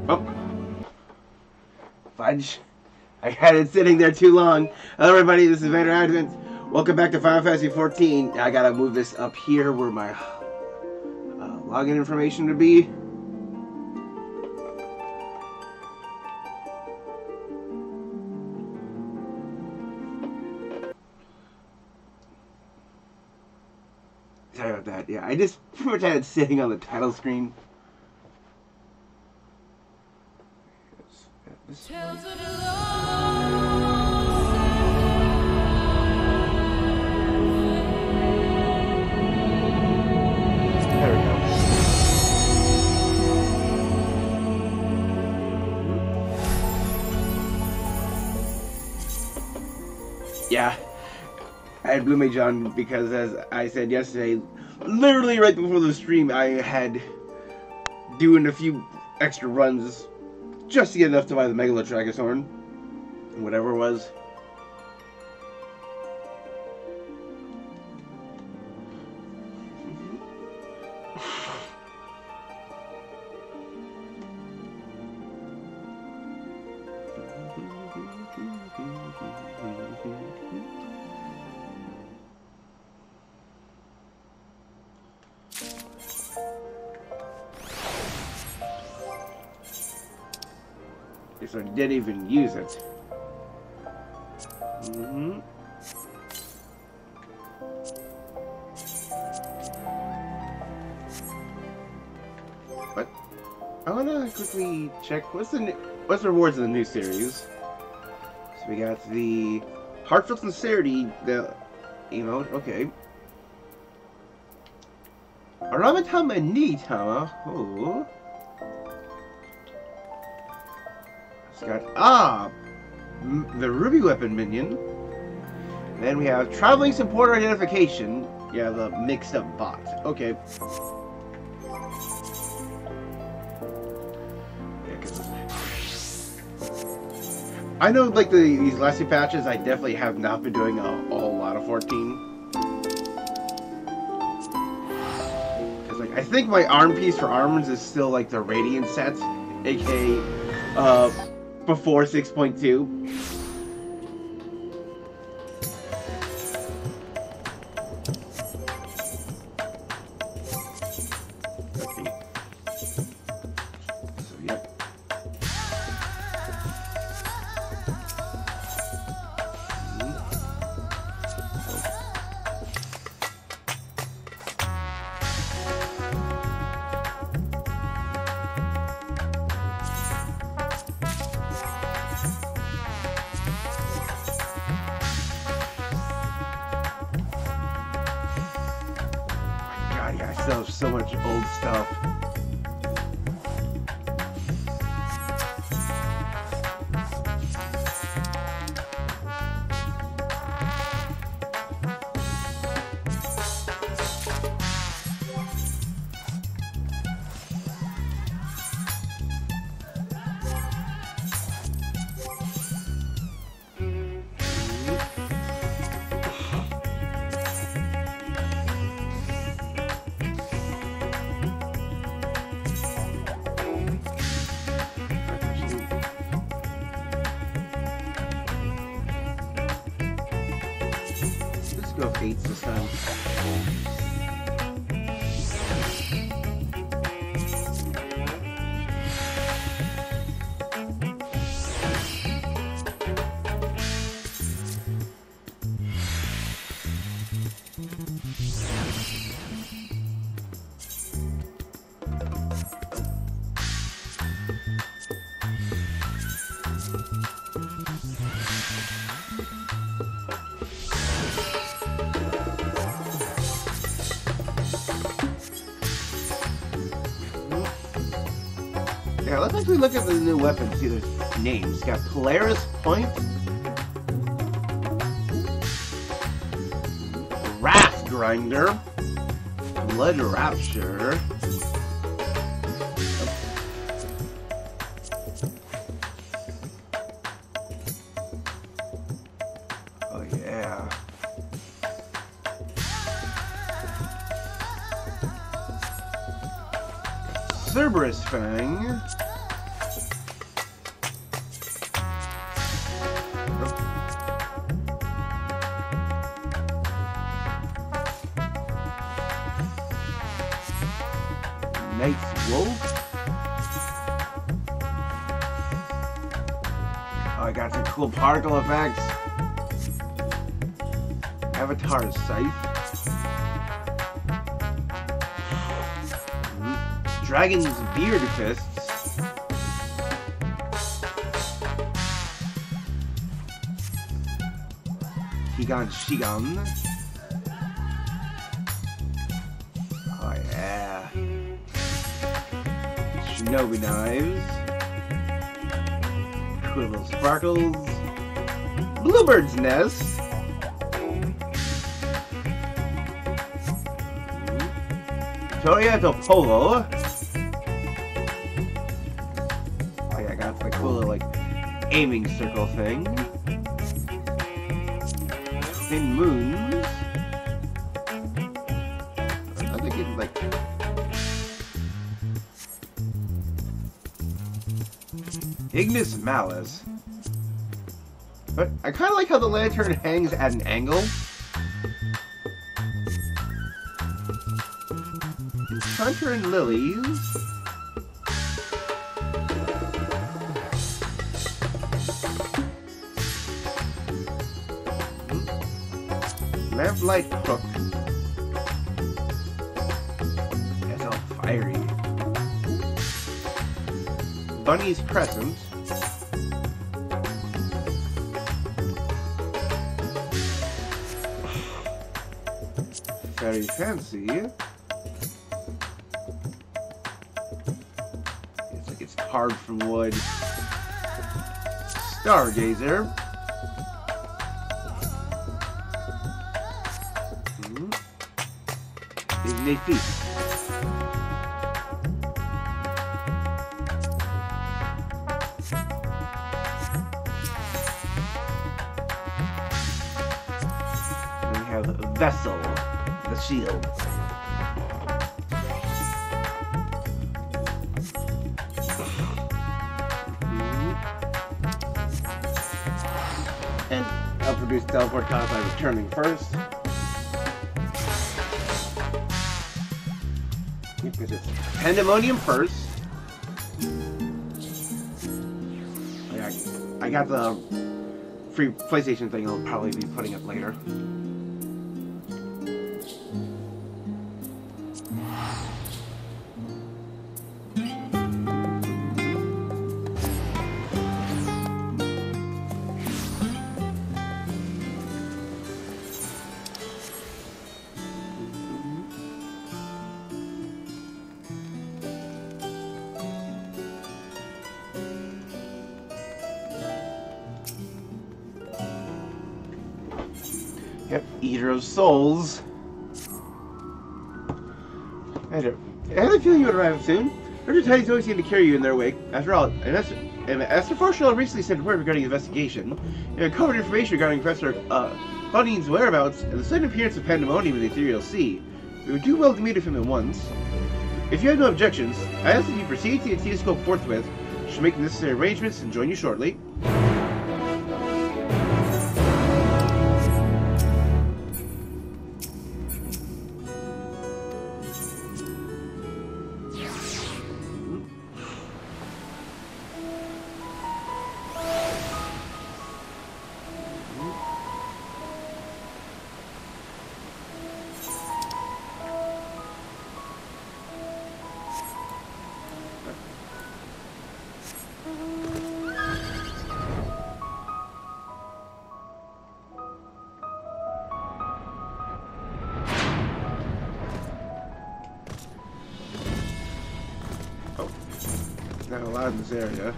Oh. Fudge. I had it sitting there too long. Hello everybody, this is Vader Advent. Welcome back to Final Fantasy XIV. I gotta move this up here where my login information would be. Sorry about that. Yeah, I just pretty much had it sitting on the title screen. There we go. Yeah, I had Blue Mage on because, as I said yesterday, literally right before the stream, I had doing a few extra runs just to get enough to buy the Megalotragus horn, whatever it was. So I didn't even use it. But I wanna quickly check what's the rewards in the new series. So we got the Heartfelt Sincerity, the emote. Okay. Aramatama Nitama. Oh. Got the Ruby Weapon minion. Then we have Traveling Supporter Identification. Yeah, the mixed up bot. Okay. Yeah, 'cause I know, like these last two patches, I definitely have not been doing a whole lot of 14. Because like I think my arm piece for arms is still like the Radiant set, aka before 6.2. Okay. So, yep. Still have so much old stuff. Go 8s this time. Yeah, let's actually look at the new weapons, see their names. Got Polaris Point, Wrath Grinder, Blood Rapture, oh yeah, Cerberus Fang, I got some cool particle effects. Avatar Scythe. Dragon's Beard Fists. Higan Shigan. Oh yeah. Shinobi Knives. Cool little sparkles. Bluebird's Nest. Toya del Polo. Oh yeah, I got the cool little, like, aiming circle thing. Twin Moons. I think it's like... Ignis Malice. But I kind of like how the lantern hangs at an angle. Hunter and Lilies. Lamplight Crook. That's all fiery. Bunny's Crescent. Very fancy. It's like it's carved from wood. Stargazer. Disney Feast. And we have Vessel, the shield. And I'll produce teleport cards by returning first. Because it's Pandæmonium first. I got the free PlayStation thing I'll probably be putting up later. Yep, Eater of Souls. I had a feeling you would arrive soon. Urger Tidings always seem to carry you in their wake. After all, Esther Forshall recently sent word regarding the investigation. You uncovered information regarding Professor Claudine's whereabouts and the sudden appearance of Pandæmonium in the ethereal sea. We would do well to meet with him at once. If you have no objections, I ask that you proceed to the Telescope forthwith. I shall make the necessary arrangements and join you shortly. Not allowed in this area.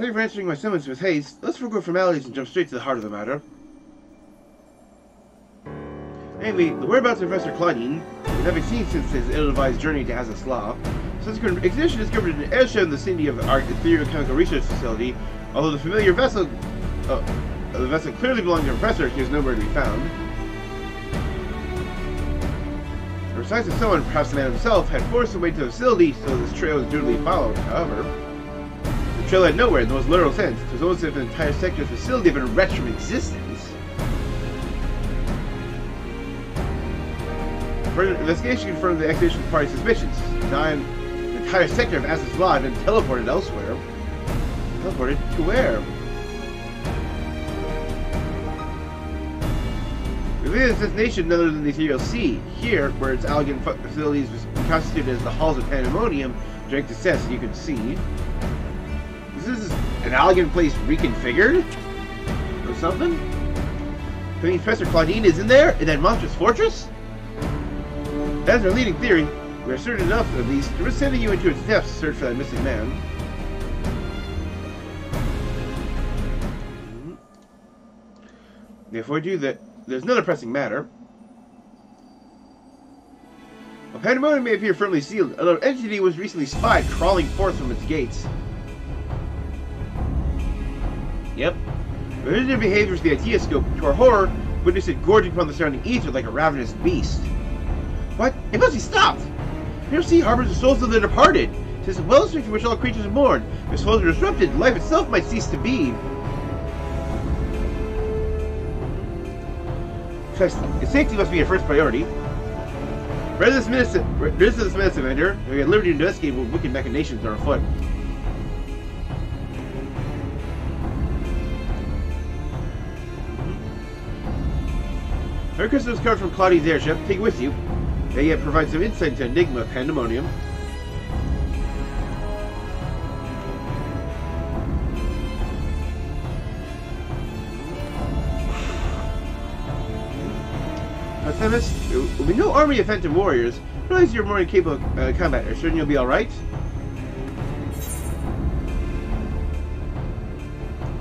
Thank you for answering my summons with haste. Let's forego formalities and jump straight to the heart of the matter. Anyway, the whereabouts of Professor Claudine, we haven't seen since his ill-advised journey to Azazla. Subsequent exhibition discovered an airship in the vicinity of our ethereal chemical research facility. Although the familiar vessel, the vessel clearly belonged to the Professor, he was nowhere to be found. Besides that someone, perhaps the man himself, had forced his way to the facility, so this trail was duly followed. However, the trail led nowhere in the most literal sense. It was almost as if an entire sector of the facility had been wrenched from existence. Further investigation confirmed the expedition party's suspicions. Now the entire sector of Azazla had been teleported elsewhere. Teleported to where? Within this nation, none other than the ethereal sea. Here, where its elegant facilities was constituted as the halls of Pandæmonium, direct access you can see. Is this an elegant place reconfigured? Or something? I mean, Professor Claudine is in there? In that monstrous fortress? That is our leading theory. We are certain enough, at least, to risk sending you into its depths to search for that missing man. Before we do that, there's another pressing matter. While Pandæmonium may appear firmly sealed, another entity was recently spied crawling forth from its gates. Yep. The visitor behaved with the ideoscope. To our horror, witnessed it gorging upon the surrounding ether like a ravenous beast. What? It must be stopped! Your sea harbors the souls of the departed. It is a wellspring from which all creatures are born. If souls are disrupted, life itself might cease to be. Its safety must be your first priority. Resist this medicine vendor, and we have liberty to investigate what wicked machinations are afoot. Her crystal is covered from Claudine's airship. Take it with you. They yet provide some insight into Enigma of Pandæmonium. Themis, there will be no army of phantom warriors. Realize you're more incapable of combat. Are you certain you'll be alright?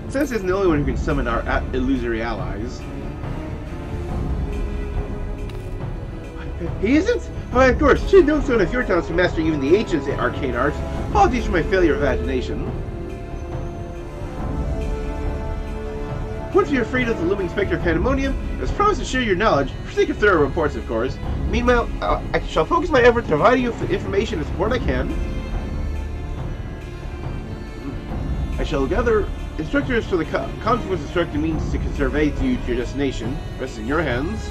Themis isn't the only one who can summon our illusory allies. He isn't? Why, of course. Should have known so enough your talents for mastering even the ancient arcane arts. Apologies for my failure of imagination. Once you're freed of the looming specter of Pandæmonium, I was promised to share your knowledge, for sake of thorough reports, of course. Meanwhile, I shall focus my efforts to provide you with the information and support I can. I shall gather instructors for the consequence instruct the means to convey you to your destination. Rest in your hands.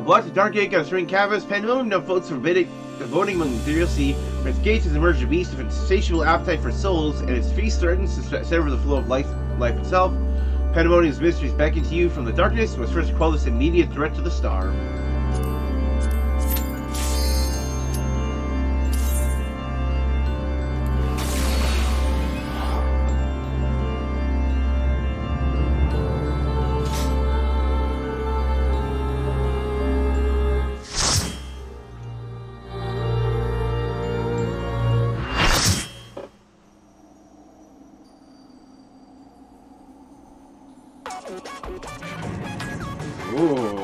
Blocks of dark gate on a serene canvas, Pandæmonium now floats forbidding, voting among the ethereal sea. From its gates has emerged a beast of insatiable appetite for souls, and its feast threatens to sever the flow of life itself. Pandæmonium's mysteries beckon to you from the darkness, and must first quell this immediate threat to the star. Ooh.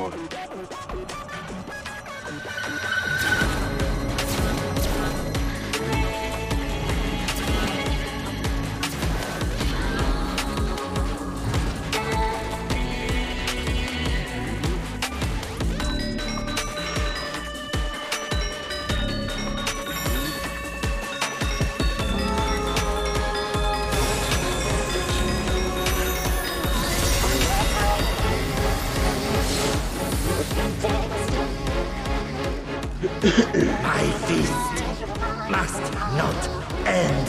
My feast must not end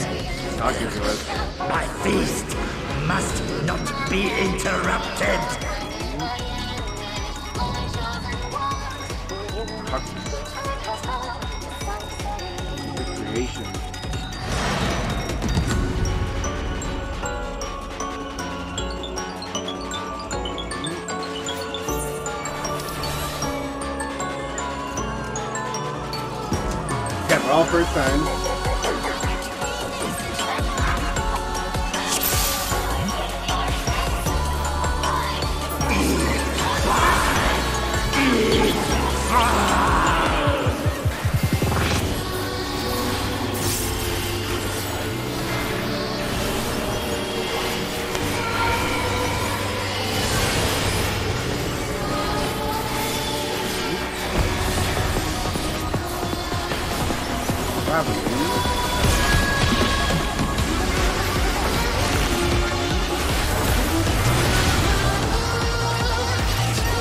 talking to us. My feast must not be interrupted. Creation. Got it all first time.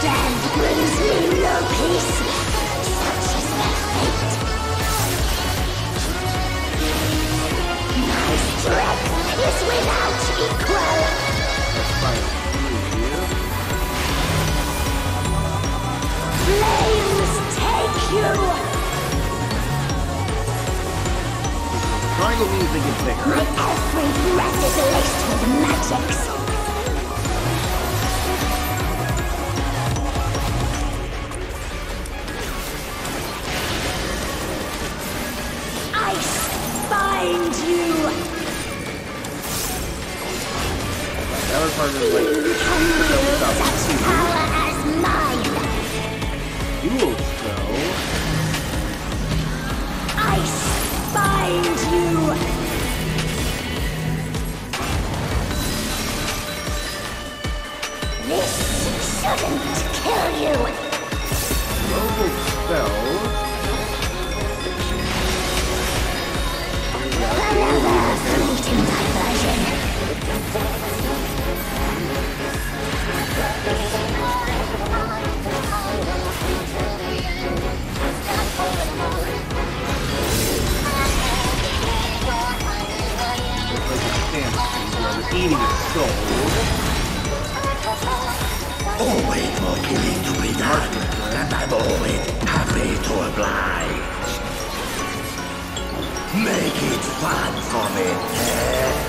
Death brings me no peace. Such is their fate. My strength is without equal. Flames take you. Triangle means they get bigger. My every breath is laced with magics. I bind you. That was part of the You can wield such power as mine. dual spell. I bind you. This shouldn't kill you. Global spell. Another fleeting diversion. Eating a soul. Always more killing to be done, and I'm always happy to oblige. Make it fun for me, eh?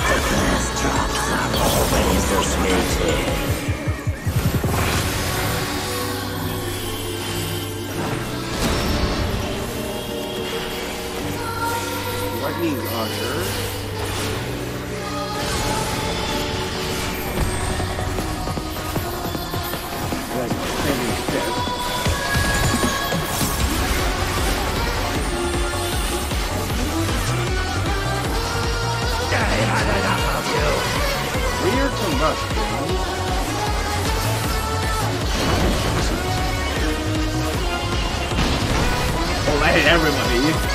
The first drops are always the sweetest. Lightning Auger. Like Standing Step. I had enough of you. Rear Combustion. Oh, I hit everybody.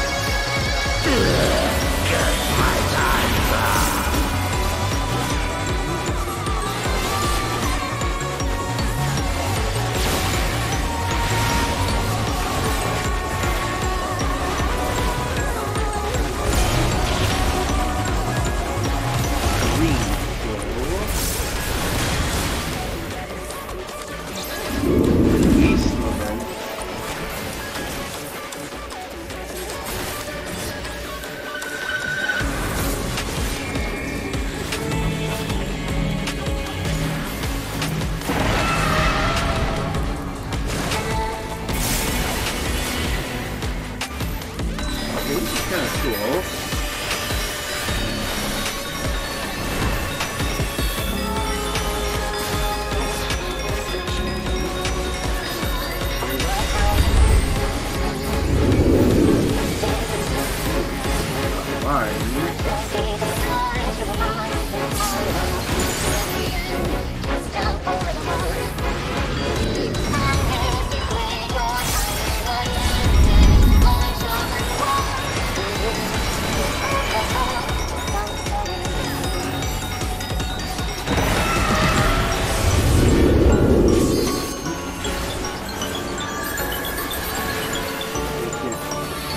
Kind of cool.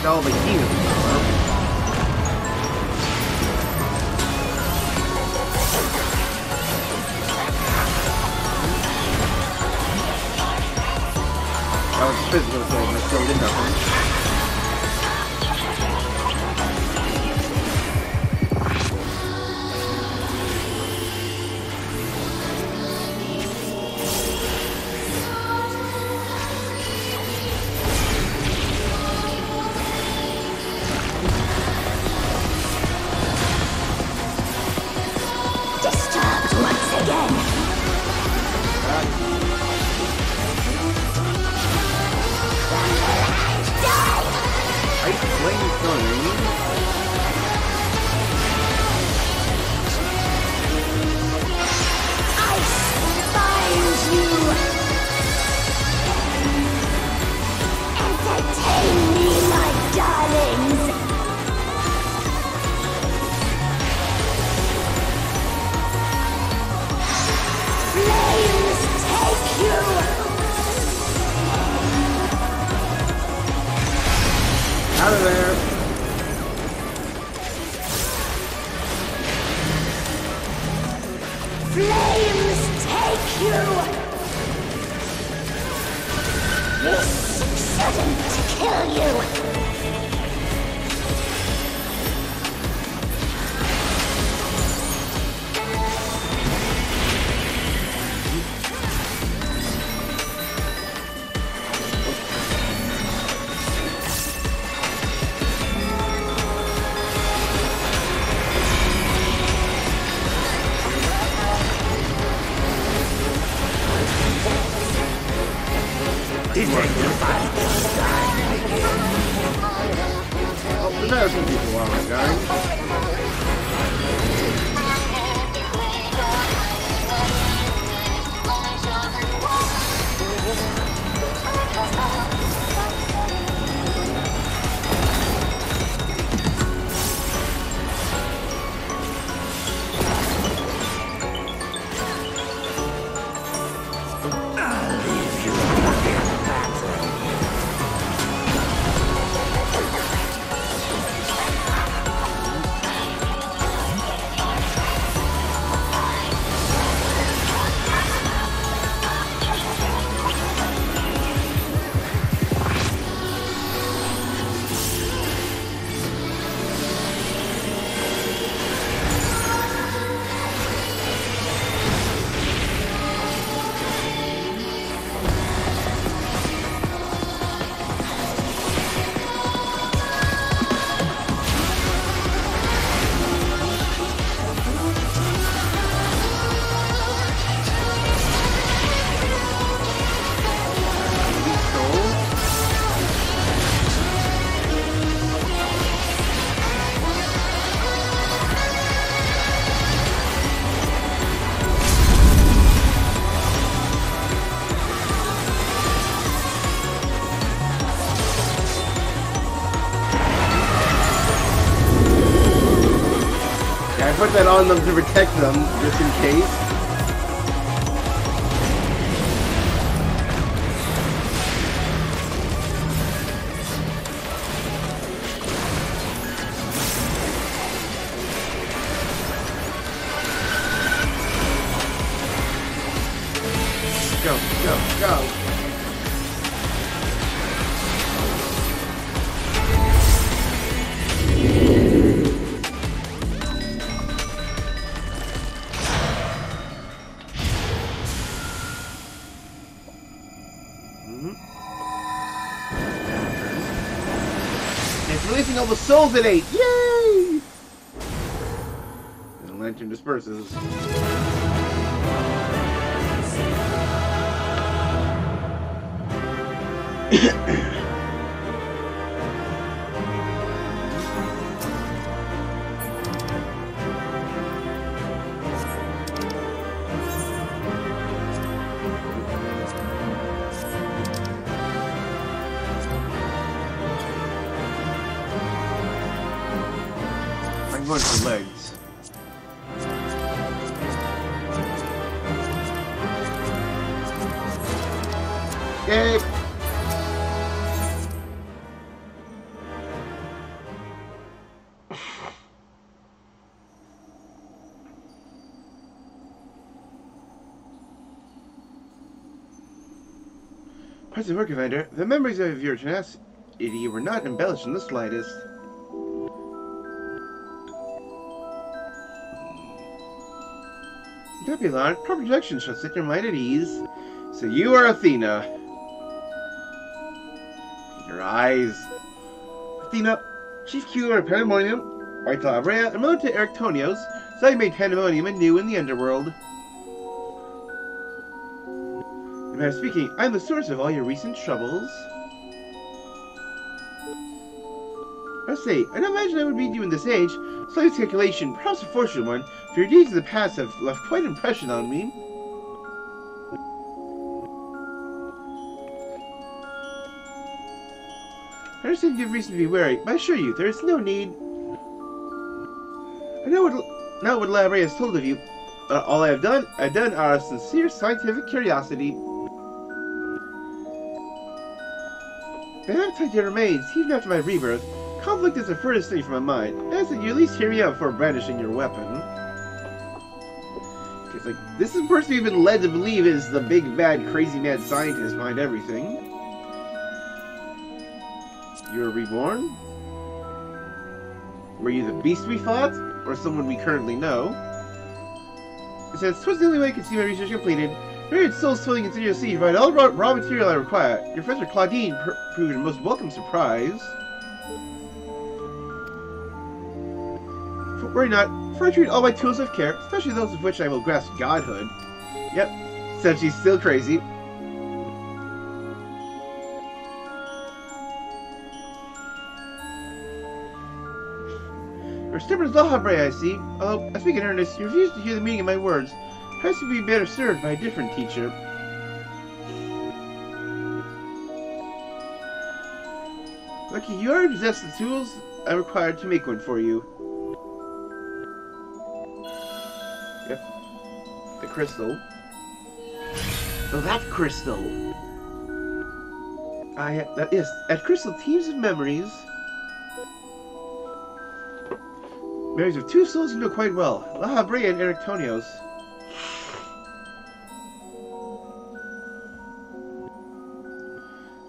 all the healing power. That was physical assault, but still did nothing. Out of there. Flames take you! This shouldn't kill you! Oh, there's some people around, guys. I put that on them to protect them, just in case. Go, go, go. It's releasing all the souls it ate! Yay! And the lantern disperses. I'm going for legs. Okay. Present work, Commander. The memories of your tenacity were not embellished in the slightest. Don't be alarmed. Proper projection shall set your mind at ease. So you are Athena. Your eyes. Athena, Chief Keeler of Pandæmonium, White Lahabrea, and Mother to Erictonios, so I made Pandæmonium anew in the underworld. In matter of speaking, I am the source of all your recent troubles. I say, I don't imagine I would meet you in this age. Slight calculation, perhaps a fortunate one, for your deeds of the past have left quite an impression on me. I understand you have reason to be wary, but I assure you, there is no need. I know what Lahabrea has told of you. All I've done out of sincere scientific curiosity. The appetite yet remains, even after my rebirth. Conflict is the furthest thing from my mind. I ask that you at least hear me out before brandishing your weapon. It's like, this is the person you've been led to believe is the big, bad, crazy, mad scientist behind everything. You were reborn? Were you the beast we fought? Or someone we currently know? It says, "'Twas the only way I could see my research completed. Myriad souls filling continuously to provide all the raw material I require. Your Professor Claudine proved a most welcome surprise. Worry not, for I treat all my tools with care, especially those of which I will grasp godhood." Yep, said she's still crazy. You're stubborn as Lahabrea, I see. Although, I speak in earnest, you refuse to hear the meaning of my words. Perhaps you'd be better served by a different teacher. Lucky, you already possess the tools I required to make one for you. Yep. The crystal. Oh, that crystal! Yes, that crystal teems of memories. Memories of two souls you know quite well, Lahabrea and Erictonios.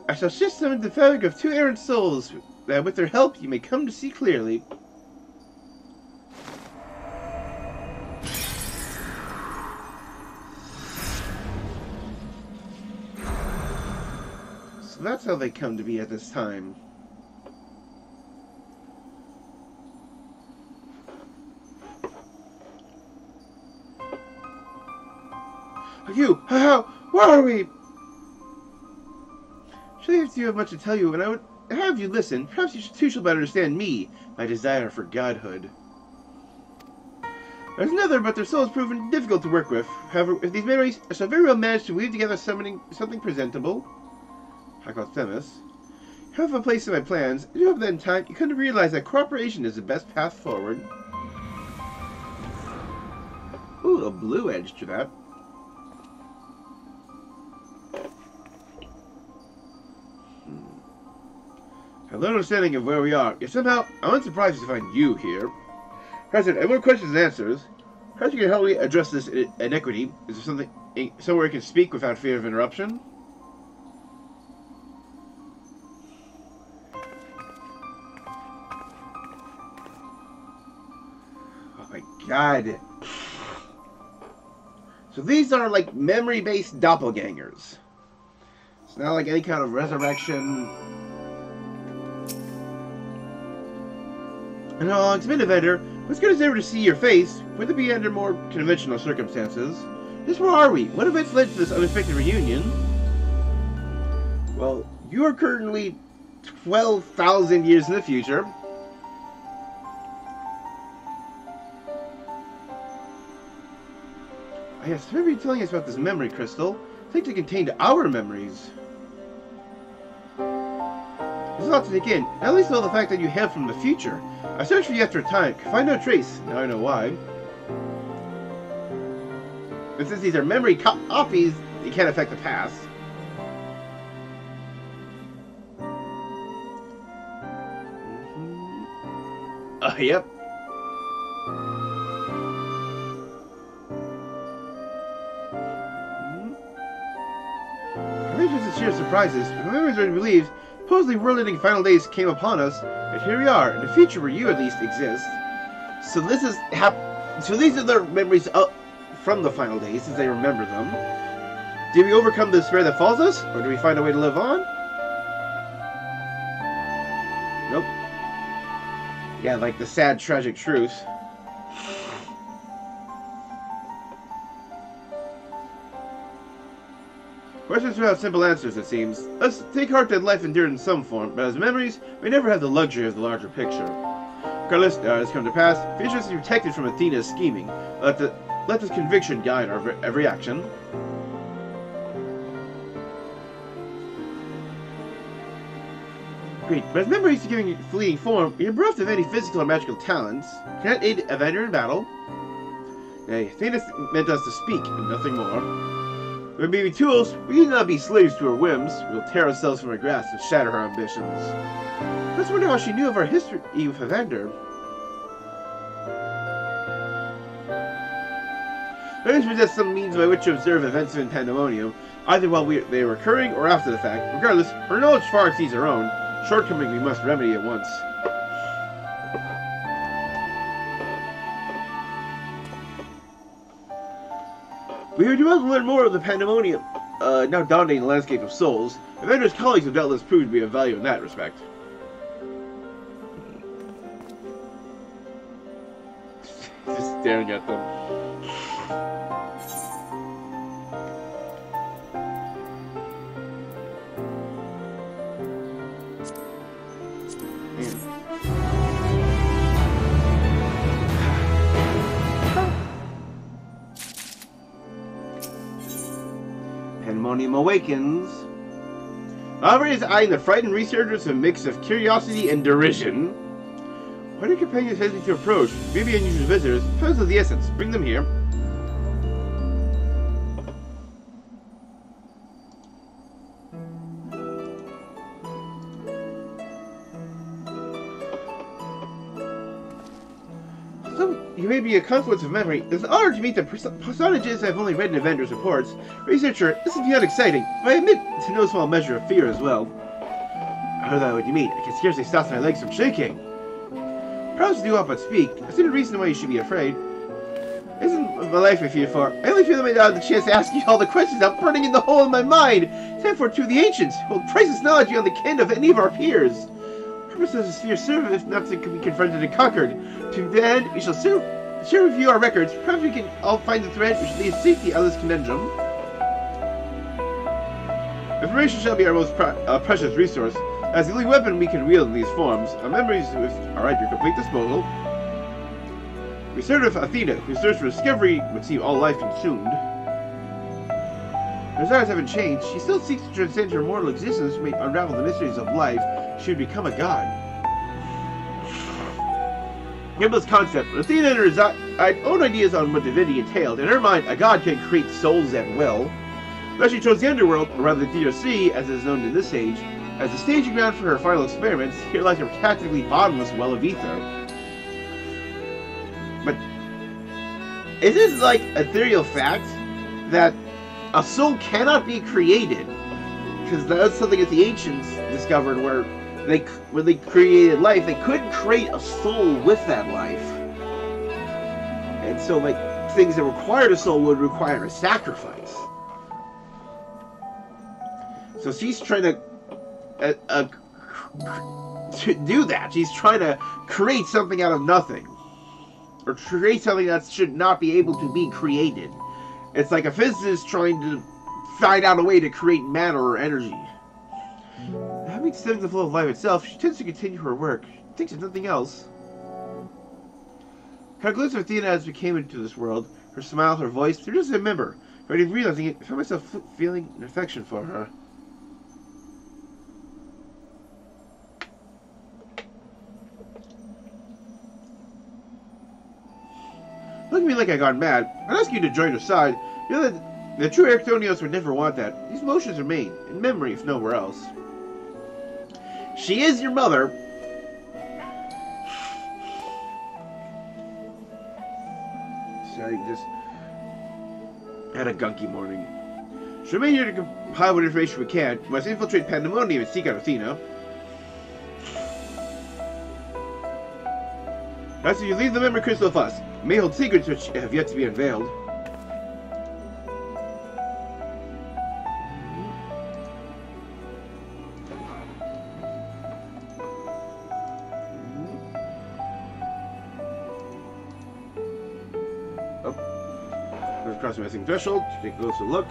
I shall shift them into the fabric of two errant souls, that with their help you may come to see clearly. So that's how they come to be at this time. You! How? Where are we? Surely if you have much to tell you, and I would have you listen, perhaps you too shall better understand me, my desire for godhood. There's another, but their soul has proven difficult to work with. However, with these memories, I shall very well manage to weave together something presentable. Themis. You have a place in my plans, and you hope that in time you come to realize that cooperation is the best path forward. Ooh, a blue edge to that. I have no understanding of where we are, yet somehow I'm unsurprised to find you here. President, I have more questions and answers. Perhaps you can help me address this inequity. Is there somewhere I can speak without fear of interruption? Oh my god. So these are like memory-based doppelgangers. It's not like any kind of resurrection. And how long it's been, Evander? What's good as ever to see your face? Would it be under more conventional circumstances? Just where are we? What events led to this unexpected reunion? Well, you are currently 12,000 years in the future. Yes, remember you telling us about this memory crystal? I think it contained our memories. There's a lot to take in, not least of all the fact that you hail from the future. I searched for you after a time, could find no trace. Now I know why. And since these are memory copies, you can't affect the past. Yep. Arrangements and sheer surprises. When memories are relieved, supposedly world-ending final days came upon us, and here we are, in a future where you at least exist. So this is so these are the memories from the final days, as they remember them. Did we overcome the despair that follows us, or do we find a way to live on? Nope. Yeah, like the sad, tragic truth. Questions without simple answers, it seems. Let's take heart that life endured in some form, but as memories, we never have the luxury of the larger picture. Regardless, now it has come to pass, future is protected from Athena's scheming. Let this conviction guide our every action. Great, but as memories are giving fleeting form, we are bereft of any physical or magical talents. Cannot aid Avenger in battle. Nay, Athena meant us to speak, and nothing more. We may be tools, we need not be slaves to her whims. We will tear ourselves from her grasp and shatter her ambitions. Let's wonder how she knew of our history with Evander. Memories possess some means by which to observe events in Pandæmonium, either while they are occurring or after the fact. Regardless, her knowledge far exceeds her own. Shortcoming we must remedy at once. We would want to learn more of the Pandæmonium, now dominating the landscape of souls. Avender's colleagues have doubtless proved to be of value in that respect. Just staring at them. Pandæmonium awakens. Lahabrea is eyeing the frightened researchers with a mix of curiosity and derision. Why do your companions hesitate to approach? Maybe unusual visitors. Time of the essence. Bring them here. You may be a confluence of memory. It's an honor to meet the personages I've only read in Avenger's reports. Researcher, this is beyond exciting, but I admit to no small measure of fear as well. I heard that what you mean. I can scarcely stop my legs from shaking. Perhaps do up but speak. I see no reason why you should be afraid. Isn't my life I fear for? I only feel that I have the chance to ask you all the questions I'm burning in the hole in my mind. Send for two of the ancients, who hold priceless knowledge beyond the ken of any of our peers. Purpose of this fear serve if nothing can be confronted and conquered. To then, we shall share review our records. Perhaps we can all find the thread which leads safety out of this conundrum. Information shall be our most precious resource, as the only weapon we can wield in these forms. Our memories are at your complete disposal. We serve with Athena, whose search for discovery would see all life consumed. Her desires haven't changed. She still seeks to transcend her mortal existence, may unravel the mysteries of life. She would become a god. Gimbel's concept. Athena and her own ideas on what divinity entailed. In her mind, a god can create souls at will. Thus she chose the underworld, or rather the DRC, as it is known in this age, as the staging ground for her final experiments. Here lies a practically bottomless well of ether. But is it like ethereal fact that a soul cannot be created? Because that's something that the ancients discovered, where when they created life, they couldn't create a soul with that life. And so, like, things that required a soul would require a sacrifice. So she's trying to do that. She's trying to create something out of nothing. Or create something that should not be able to be created. It's like a physicist trying to find out a way to create matter or energy. Having studied the flow of life itself, she tends to continue her work. She thinks of nothing else. Conclusive Athena as we came into this world, her smile, her voice, they're just a member. Already realizing it, I found myself feeling an affection for her. Look at me like I got mad. I'd ask you to join her side. You know that the true Arctonios would never want that. These motions are made, in memory if nowhere else. She is your mother. I just had a gunky morning. Should remain here to compile what information we can. We must infiltrate Pandæmonium and seek out Athena. As you leave the memory crystal with us, it may hold secrets which have yet to be unveiled. Across the missing threshold, take a closer look.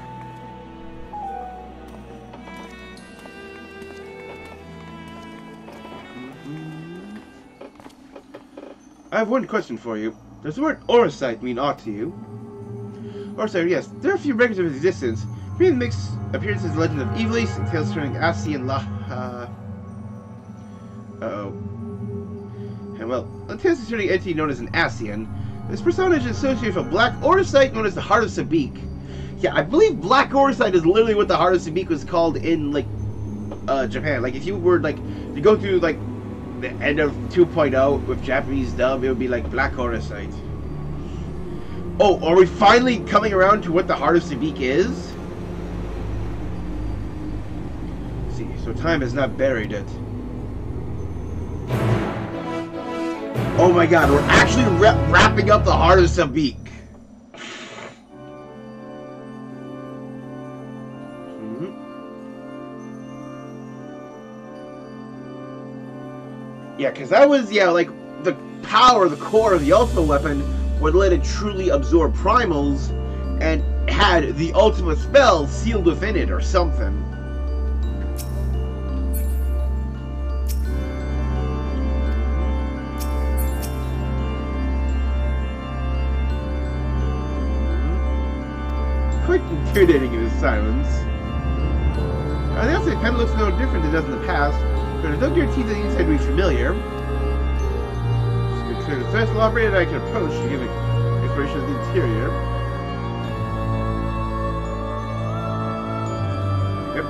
I have one question for you. Does the word Orosite mean aught to you? Orosite, yes. There are a few records of his existence. Reading makes appearances in the legend of Evil Ace and tales concerning Asi and And well, the tales concerning an entity known as an Asian. This personage is associated with a black Orosite known as the Heart of Sabik. Yeah, I believe Black Orosite is literally what the Heart of Sabik was called in, like, Japan. Like, if you were, like, to go through, like, the end of 2.0 with Japanese dub, it would be like Black Orosite. Oh, are we finally coming around to what the Heart of Sabik is? Let's see, so time has not buried it. Oh my god, we're actually wrapping up the Heart of Sabik. Yeah, because that was, like, the power, the core of the ultimate weapon would let it truly absorb primals and had the ultimate spell sealed within it or something. Quite intimidating in his silence. The outside pen looks no different than it does in the past, but there's no guarantee that the inside will be familiar. So the first Lahabrea that I can approach to give an exploration of the interior. Yep.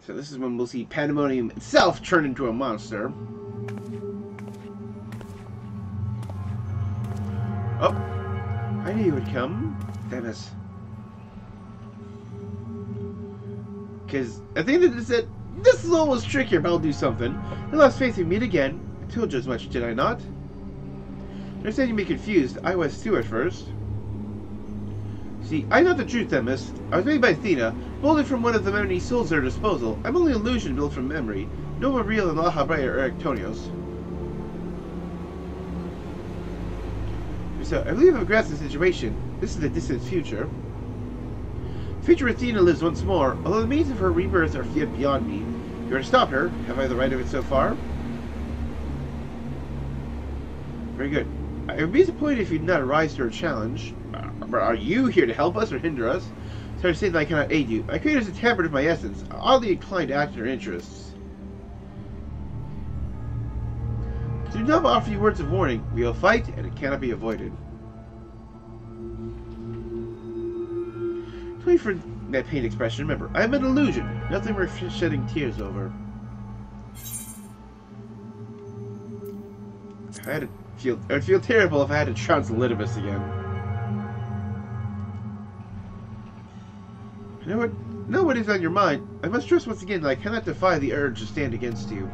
So this is when we'll see Pandæmonium itself turn into a monster. Oh, I knew you would come. Damn it. Because at the end of this, this is almost trickier, but I'll do something. I lost faith we meet again. I told you as much, did I not? I understand you may be confused. I was too at first. See, I know the truth, Themis. I was made by Athena, molded from one of the many souls at her disposal. I'm only an illusion built from memory. No more real than Lahabrea or Antonios. So, I believe I've grasped the situation. This is the distant future. Future Athena lives once more, although the means of her rebirth are yet beyond me. You are to stop her. Have I the right of it so far? Very good. I would be disappointed if you did not rise to her challenge. Are you here to help us or hinder us? Sorry to say that I cannot aid you. My creators are tampered with my essence, oddly inclined to act in her interests. Do not offer you words of warning. We will fight, and it cannot be avoided. Sorry for that pain expression. Remember, I am an illusion. Nothing worth shedding tears over. I would feel terrible if I had to trounce Litibus again. You know what is on your mind. I must stress once again that I cannot defy the urge to stand against you.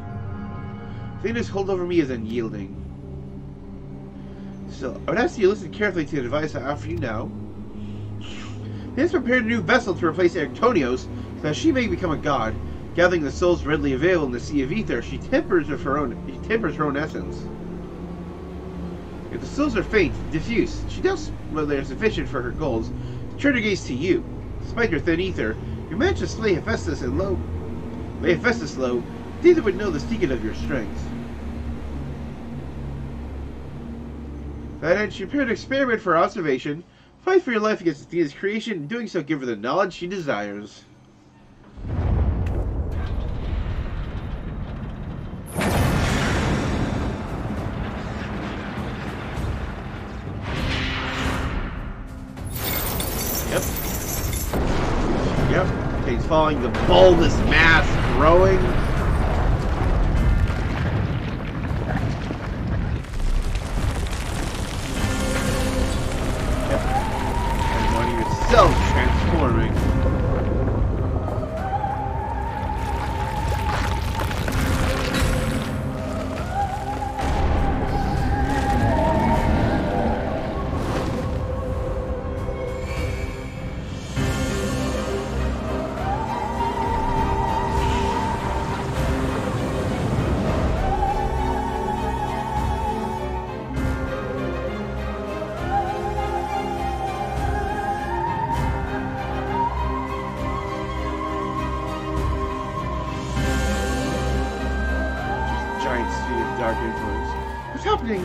Athena's hold over me is unyielding. Still, I would ask you to listen carefully to the advice I offer you now. He has prepared a new vessel to replace Antonios, so that she may become a god. Gathering the souls readily available in the Sea of Ether, she tempers her own essence. If the souls are faint, diffuse, she doubts whether they are sufficient for her goals. Turn her gaze to you. Despite your thin ether, you managed to slay Hephaestus low. Neither would know the secret of your strength. That end, she prepared an experiment for observation. Fight for your life against Athena's creation, and doing so give her the knowledge she desires. Yep. He's following the bulbous mass growing. forming. Dark influence. What's happening?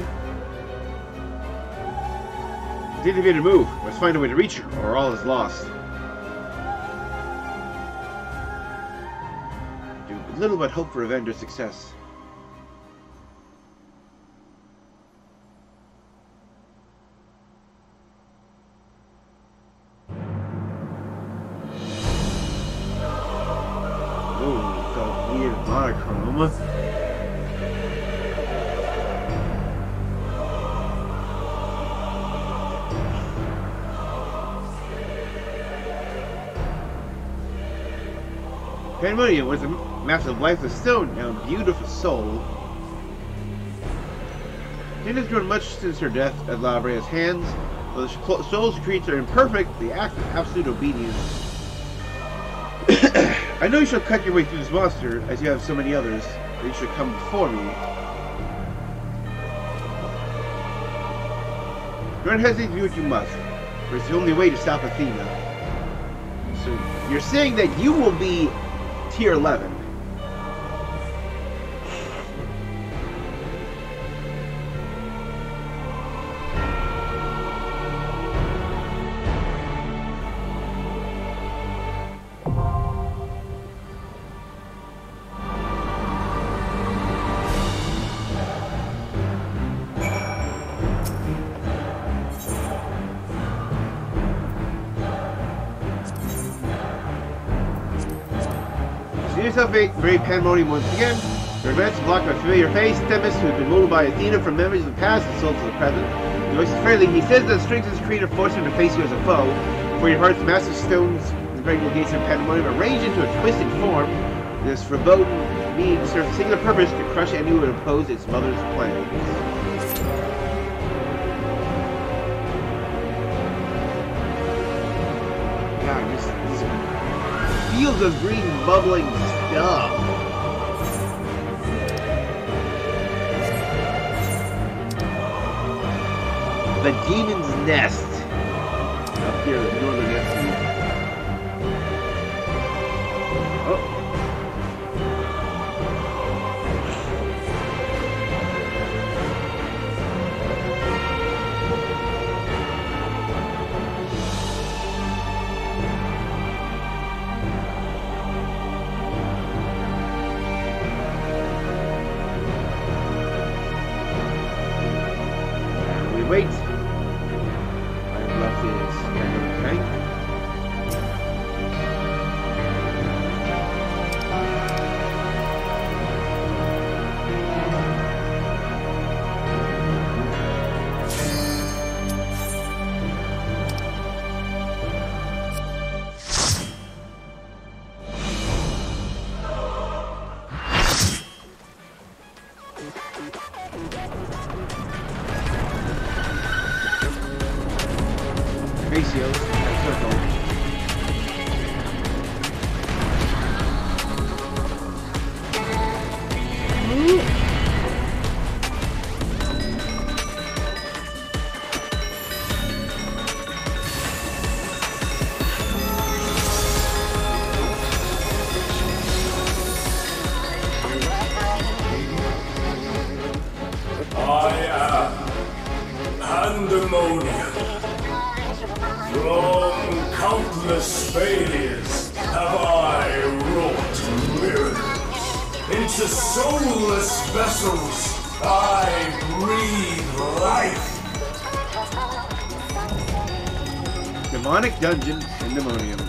Didn't appear to move. Let's find a way to reach her, or all is lost. Do little but hope for Avenger's success. Ooh, the weird monochrome. Pandæmonium was a massive lifeless stone, now a beautiful soul. Jane has grown much since her death at Lahabrea's hands. Though the souls she creates are imperfect, they act with absolute obedience. I know you shall cut your way through this monster, as you have so many others, but you should come before me. Do not hesitate to do what you must, for it's the only way to stop Athena. So, you're saying that you will be Tier 11. Yourself brave Pandæmonium once again. Your advance is blocked by a familiar face, Themis, who has been molded by Athena from memories of the past and souls of the present. He voices fairly. He says that the strength of his creator forced him to face you as a foe. For your heart's massive stones, the impregnable gates of Pandæmonium, arranged into a twisted form. This verboten being serves a singular purpose to crush anyone who would oppose its mother's plans. God, this fields of green bubbling stuff. The Demon's Nest. Up here in northern Italy. Oh. Wait. I've left this kind of tank. Anabaseios, circle. I am Pandæmonium. From countless failures have I wrought miracles. Into soulless vessels I breathe life. Demonic Dungeon, Pandæmonium.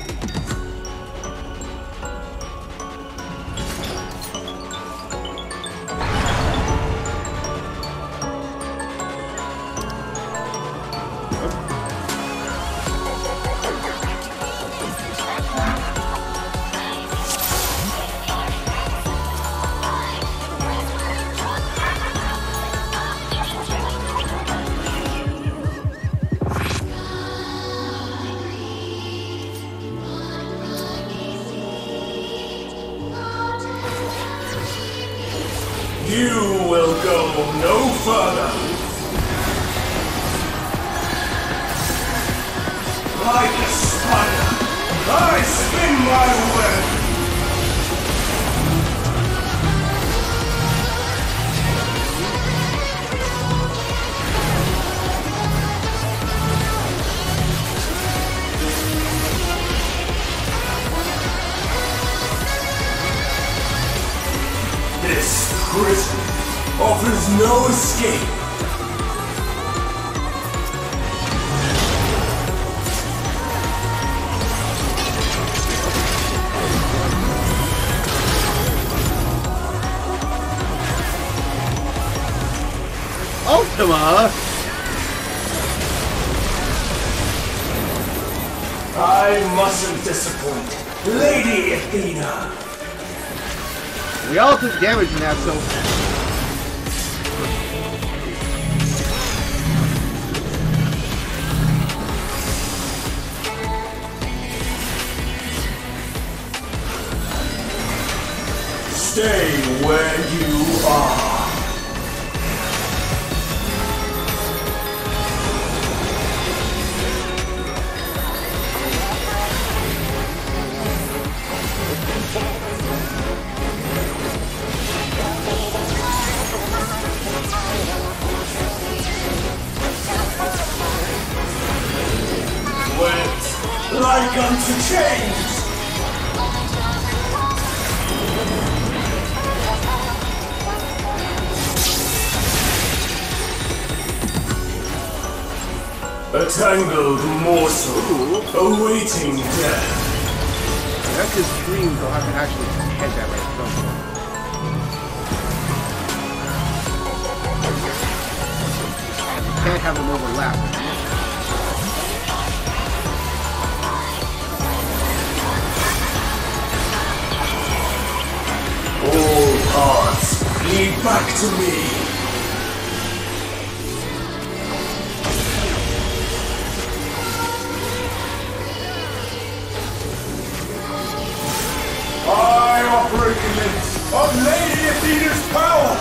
You will go no further. Like a spider, I spin my web. This prison offers no escape. Ultima! I mustn't disappoint, Lady Athena. We all took damage in that, so... Stay where you are. Like unto chains! A tangled morsel awaiting death. That's his dream, so I can actually head that way. Can't have them overlap. All paths lead back to me. I operate in it of Lady Athena's power.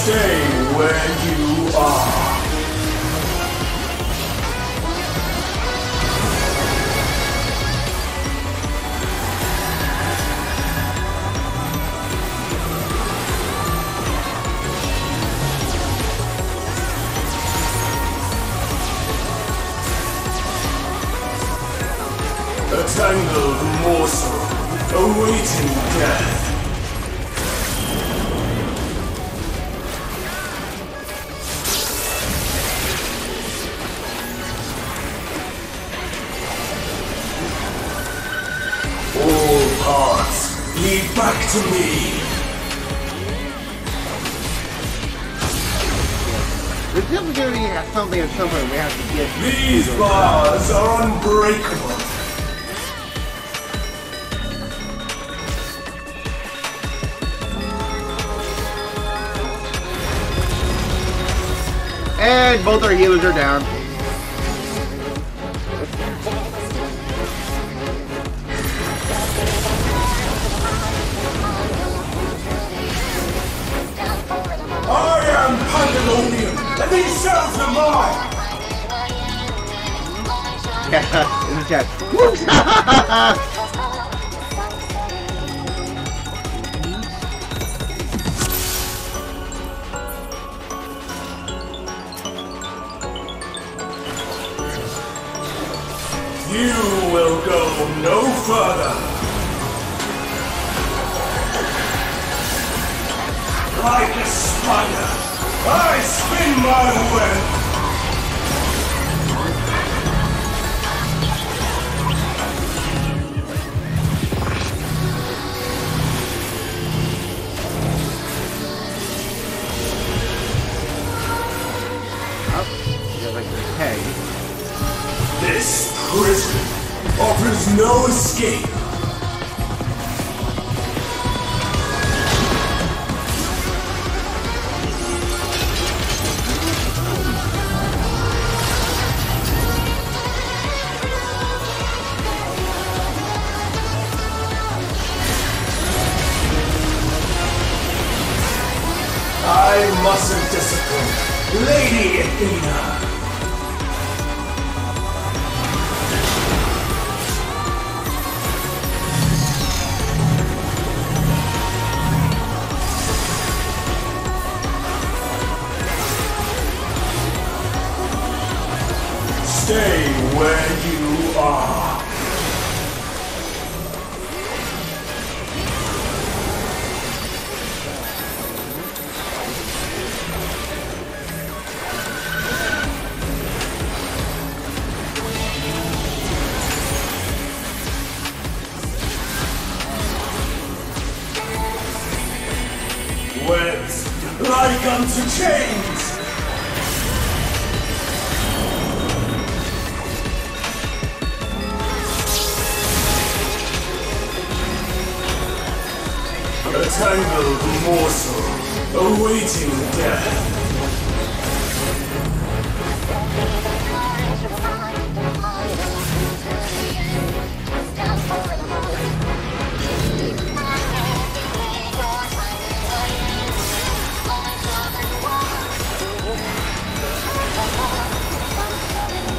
Stay where you are. A tangled morsel awaiting death. Paths lead back to me. There's definitely going to be something at some point we have to get. These bars are unbreakable. And both our healers are down. I am Pandæmonium, and these shells are mine! Yeah, in the chat. Whoops! You will go no further. Like a spider, I spin my web. This prison offers no escape. awesome discipline, Lady Athena. Stay where you are. Webs like unto chains. A tangled morsel, awaiting death.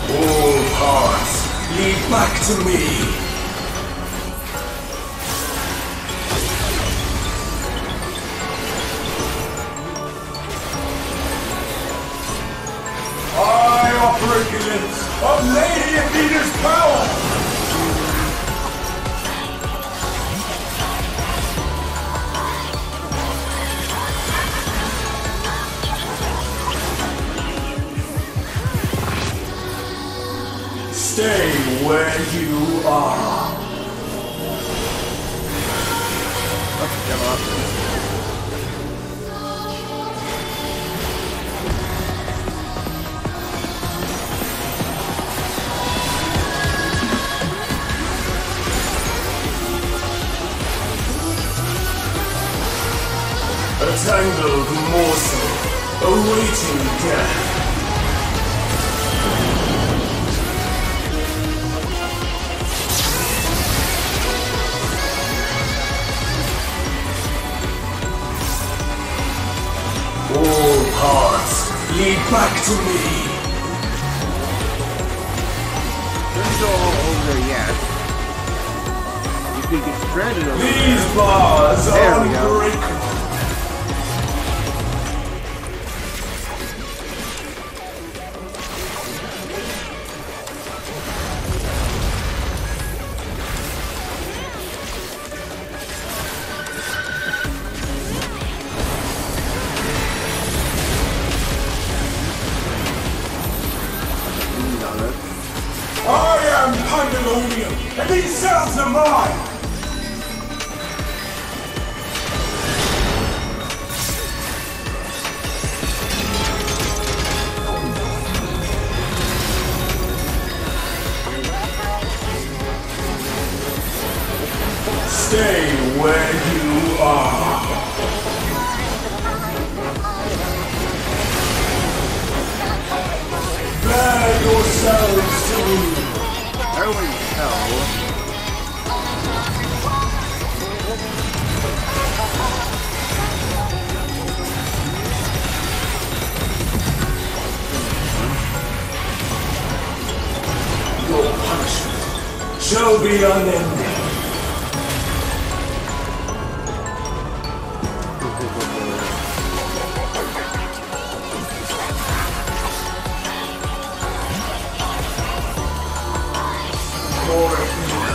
All paths lead back to me. I offer a glimpse of Lady Athena's power! Stay where you are. A tangled morsel, awaiting death. All paths lead back to me. Don't go over there yet. You could get stranded over there. These bars There are we go. unbreakable. I am Pandæmonium, and these cells are mine! Stay where you are. Bear yourselves to me. Holy hell. Your punishment shall be unending. For Athena,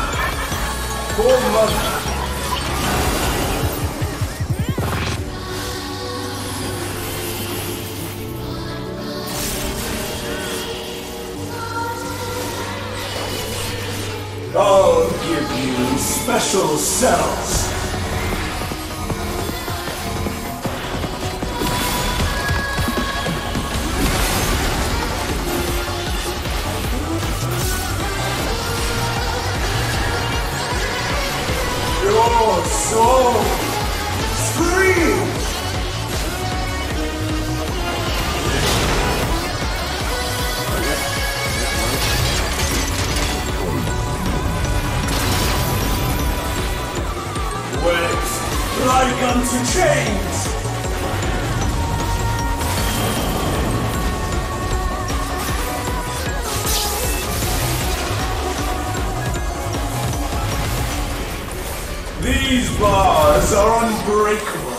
for Mother. I'll give you special cells. Your soul screams. Webs like unto chains. bars are unbreakable.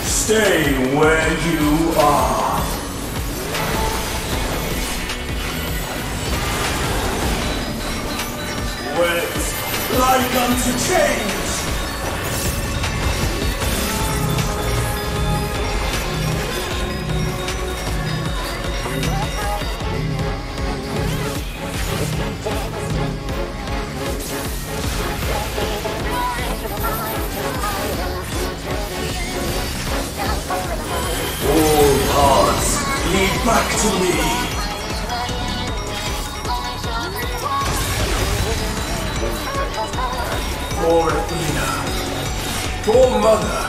Stay where you are. Wait, like unto change. All paths lead back to me. For Athena. For Mother.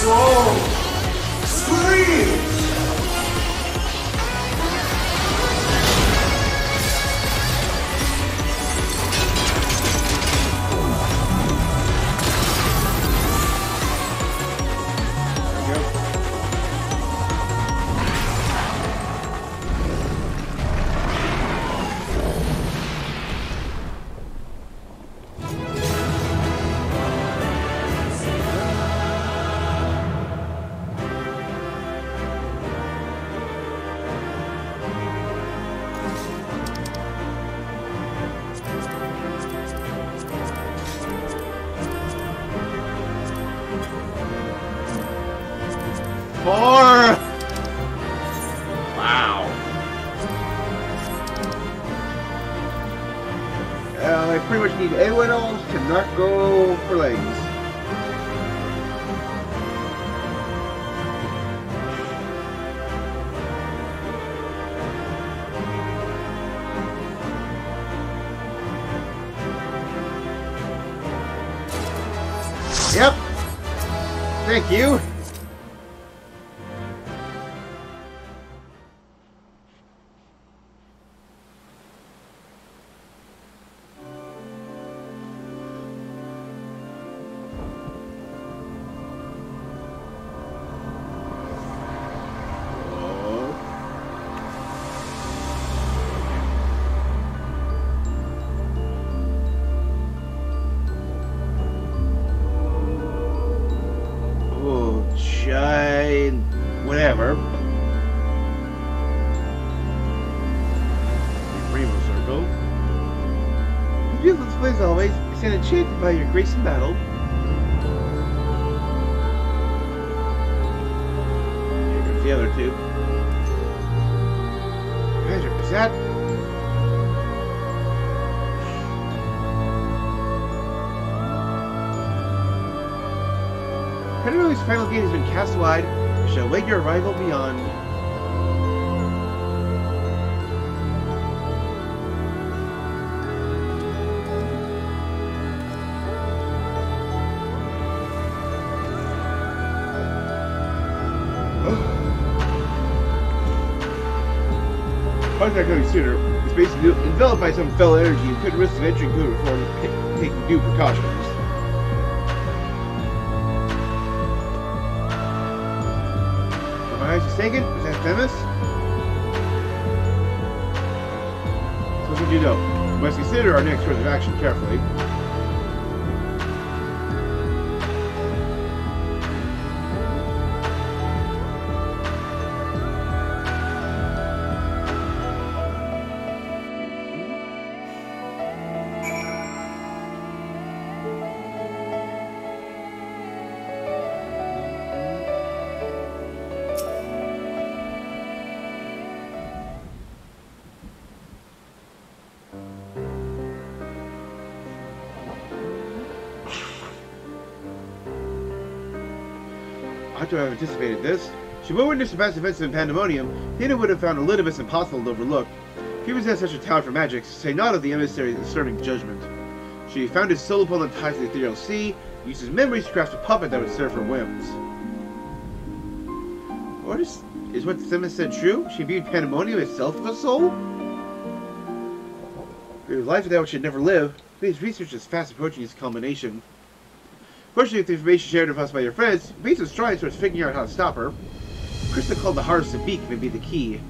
Soul! Scream! Wow. I pretty much need anyone else to not go for legs. Yep. Thank you. Whatever. Rainbow Circle. Beautiful display as always. I stand enchanted by your grace in battle. Here comes the other two. Is that? Pandæmonium's final gate has been cast wide. I shall await your arrival beyond. Contact coming sooner. The space is enveloped by some fell energy and could risk entering to it before taking due precautions. Am I mistaken? Was that Themis? So what do you know? We must consider our next course of action carefully. to have anticipated this. She would witness the past events in Pandæmonium, Athena would have found Olympus impossible to overlook. Humans had such a talent for magic, say not of the emissary discerning judgment. She found his soul upon the tides of the ethereal sea, used his memories to craft a puppet that would serve her whims. What is what Themis said true? She viewed Pandæmonium itself as a soul? It was life without which she'd never live. His research is fast approaching its culmination. Fortunately, with the information shared with us by your friends, Bates was trying towards figuring out how to stop her. Crystal called the heart of Sabik may be the key.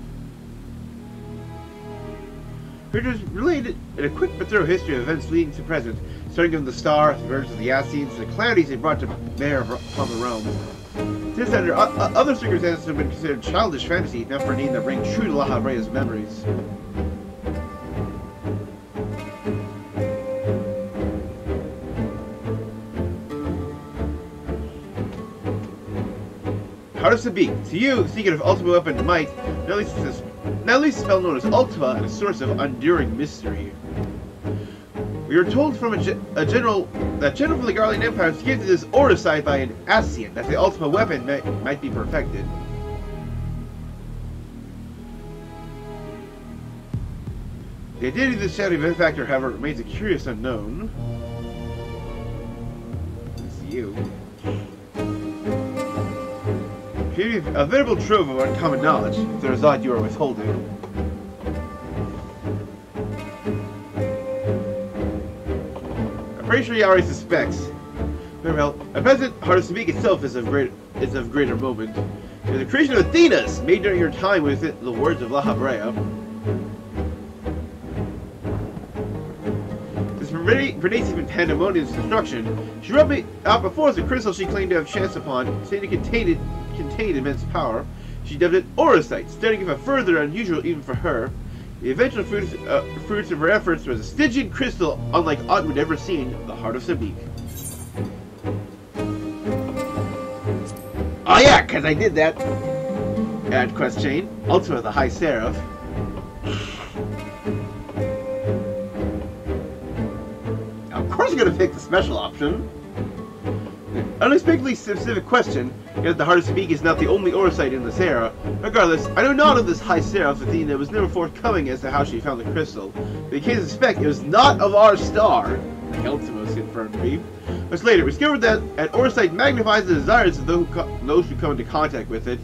It was related in a quick but thorough history of events leading to present, starting with the star, the emergence of the Ascians, and the calamities they brought to bear upon the realm. Since under other circumstances have been considered childish fantasy, enough for needing to bring true to Lahabrea's memories. Heart of Sabik. To you, seeking of ultimate weapon and might, not least a spell known as Ultima and a source of enduring mystery. We are told from a general from the Garlean Empire was gifted this aura sight by an Ascian that the Ultima weapon might be perfected. The identity of this shadowy benefactor, however, remains a curious unknown. It's you. A veritable trove of uncommon knowledge, if there is aught you are withholding. I'm pretty sure he already suspects. Very well. At present, Heart of Sabik itself is of greater moment. It is the creation of Athena's, made during your time with it, the words of Lahabrea. Since predicting in Pandæmonium's destruction, she rubbed me out before as a crystal she claimed to have chanced upon, saying it contained immense power. She dubbed it Auracite, studying it further unusual even for her. The eventual fruits of her efforts was a Stygian crystal unlike aught we'd ever seen, the Heart of Sabik. Oh yeah, because I did that. Add quest chain. Ultima the High Seraph. Of course I'm going to pick the special option. Unexpectedly specific question, yet the Heart of Sabik is not the only Auracite in this era. Regardless, I know not of this High Seraph Athena was never forthcoming as to how she found the crystal. But in case of suspect, it was not of our star, like Ultimus confirmed to me. Much later, we discovered that an Auracite magnifies the desires of those who come into contact with it.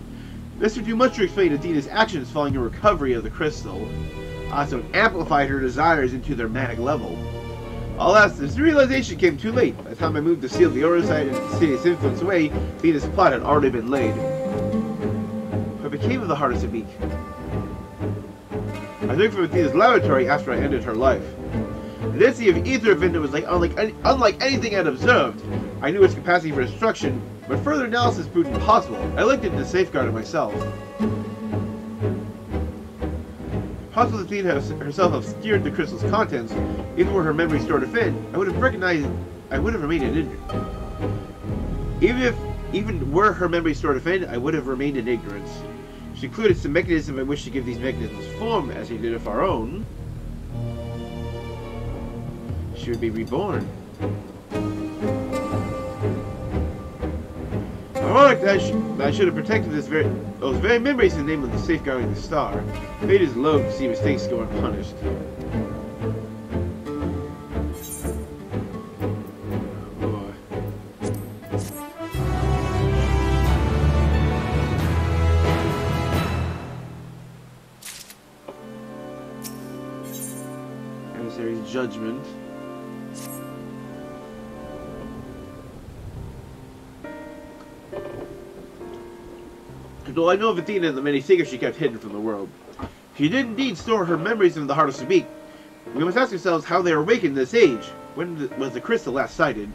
This would do much to explain Athena's actions following her recovery of the crystal. Also amplified her desires into their manic level. Alas, this realization came too late. By the time I moved to seal the Auracite and to see its influence away, Athena's plot had already been laid. What became of the Heart of Sabik? I took from Athena's laboratory after I ended her life. The density of ether within it was unlike anything I'd observed. I knew its capacity for destruction, but further analysis proved impossible. I elected to safeguard it myself. Possibly Athena herself obscured the crystal's contents, even were her memory stored within. I would have remained in ignorance. Even were her memory stored within, I would have remained in ignorance. She included some mechanism by which to give these mechanisms form, as she did of our own. She would be reborn. Ironic that I should have protected those very memories in the name of the safeguarding the star. Fate is loath to see mistakes go unpunished. Oh. Emissary's judgment. Though I know of Athena and the many secrets she kept hidden from the world. She did indeed store her memories in the Heart of Sabik. We must ask ourselves how they are awakened in this age. When was the crystal last sighted?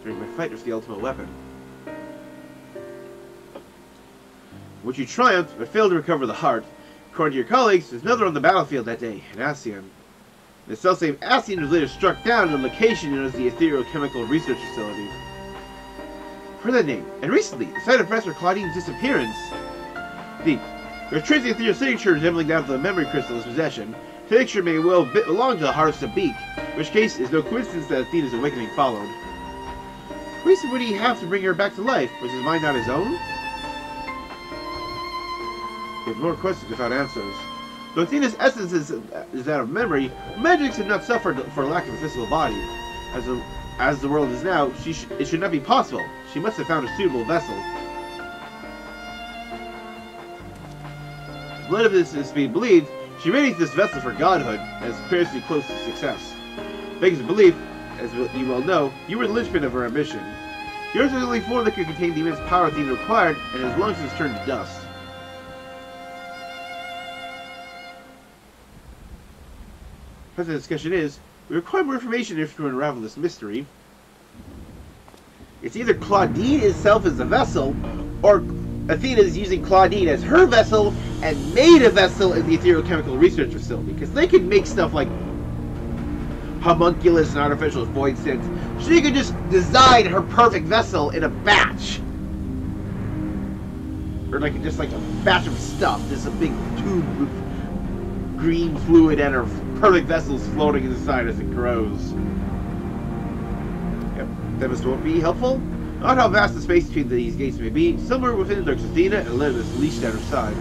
During my fight with the ultimate weapon. Which you triumphed, but failed to recover the heart. According to your colleagues, there's another on the battlefield that day, an Ascian. The self-same Ascian was later struck down in a location known as the Ethereal Chemical Research Facility. For that name, and recently, the site of Professor Claudine's disappearance. There's traces of Ethereal signature resembling that of the memory crystal's possession. The signature may well belong to the Heart of Sabik, in which case it is no coincidence that Athena's awakening followed. What reason would he have to bring her back to life? Was his mind not his own? With more questions without answers. Though Athena's essence is that of memory, magics have not suffered for lack of a physical body. As the world is now, it should not be possible. She must have found a suitable vessel. If none of this is being believed, she radiates this vessel for godhood, and is perilously close to success. Beggars belief, as you well know, you were the linchpin of her ambition. Yours was the only form that could contain the immense power Athena required, and his lungs has turned to dust. The present discussion is, we require more information if to unravel this mystery. It's either Claudine itself as a vessel, or Athena is using Claudine as her vessel and made a vessel in the Ethereal Chemical Research Facility, because they can make stuff like homunculus and artificial void sense. She could just design her perfect vessel in a batch. Or just like a batch of stuff. Just a big tube with green fluid and her perfect vessel's floating inside as it grows. Yep, that must won't be helpful. Not how vast the space between these gates may be, somewhere within lurks Athena and Elizabeth leashed at her side.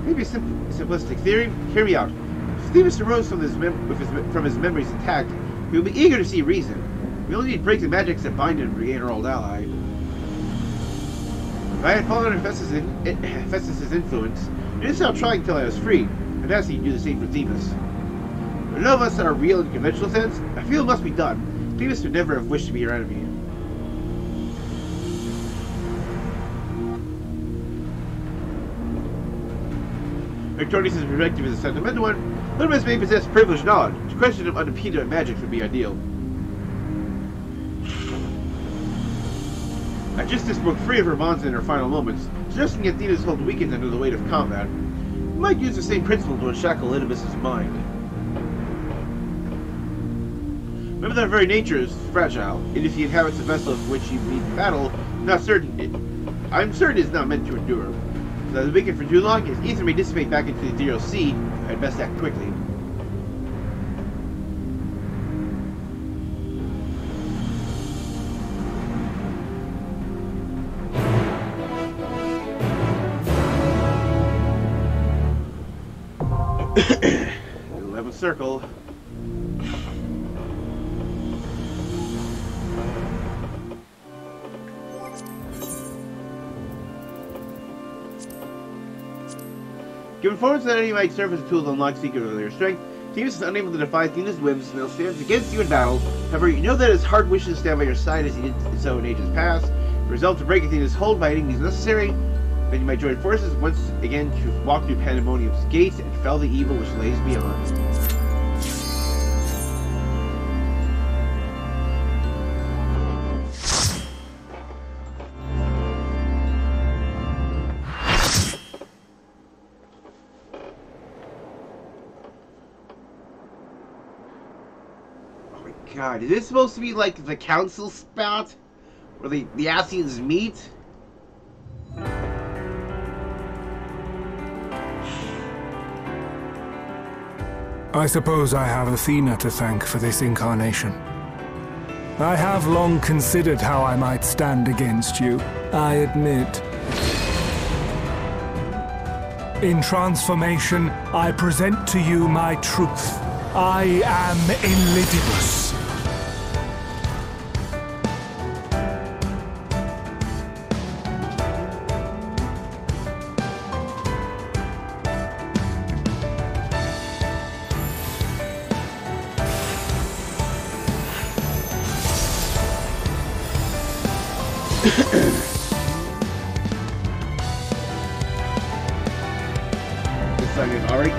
Maybe a simplistic theory. Hear me out. If Themis arose from his memories intact, he will be eager to see reason. We only need to break the magics that bind him and regain our old ally. If I had fallen under Hephaestus' influence, it is now trying until I was free, and asking you to do the same for Themis. But none of us are real in the conventional sense. I feel it must be done. Themis would never have wished to be your enemy. Victorious' perspective is a sentimental one. None of us may possess privileged knowledge. To question of unimpeded magic would be ideal. Aegisthus broke free of her bonds in her final moments, suggesting Athena's hold weakened under the weight of combat. We might use the same principle to unshackle Anabaseios' mind. Remember that her very nature is fragile, and if he inhabits a vessel of which you meet battle, I'm certain it is not meant to endure. So as it weakened for too long, his ether may dissipate back into the ethereal sea, and I'd best act quickly. The 11th circle. Given forms that he might serve as a tool to unlock secret of their strength, Themis is unable to defy Athena's whims and now stands against you in battle. However, you know that his heart wishes to stand by your side as he did so in ages past. Resolve to break Athena's hold by aiding these necessary, then you might join forces once again to walk through Pandæmonium's gates and fell the evil which lays beyond. God, is this supposed to be like the council spot? Where the Asians meet? I suppose I have Athena to thank for this incarnation. I have long considered how I might stand against you, I admit. In transformation, I present to you my truth. I am Elidibus. This song is already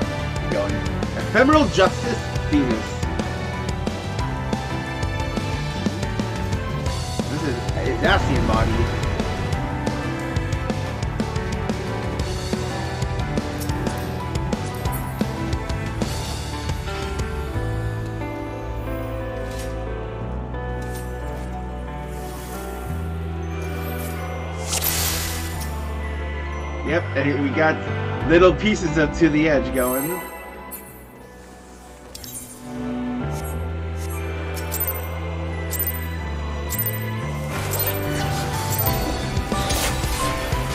going. Ephemeral Justice, Venus. This is Asian body. Yep, and we got little pieces up to the edge going.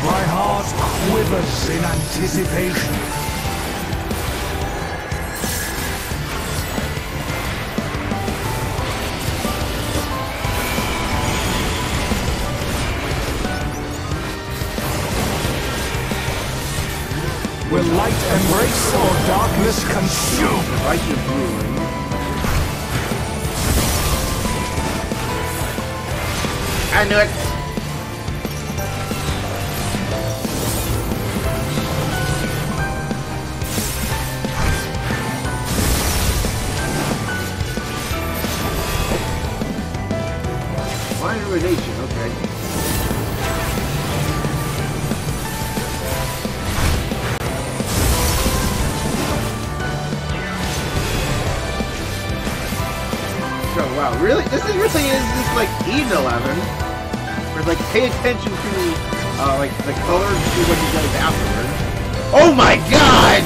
My heart quivers in anticipation. Will light embrace or darkness consume? Light is brewing. I knew it! Minor relation, okay. Oh wow, really? This is really just like E11. Where like pay attention to like the color and see what he does afterwards. Oh my god!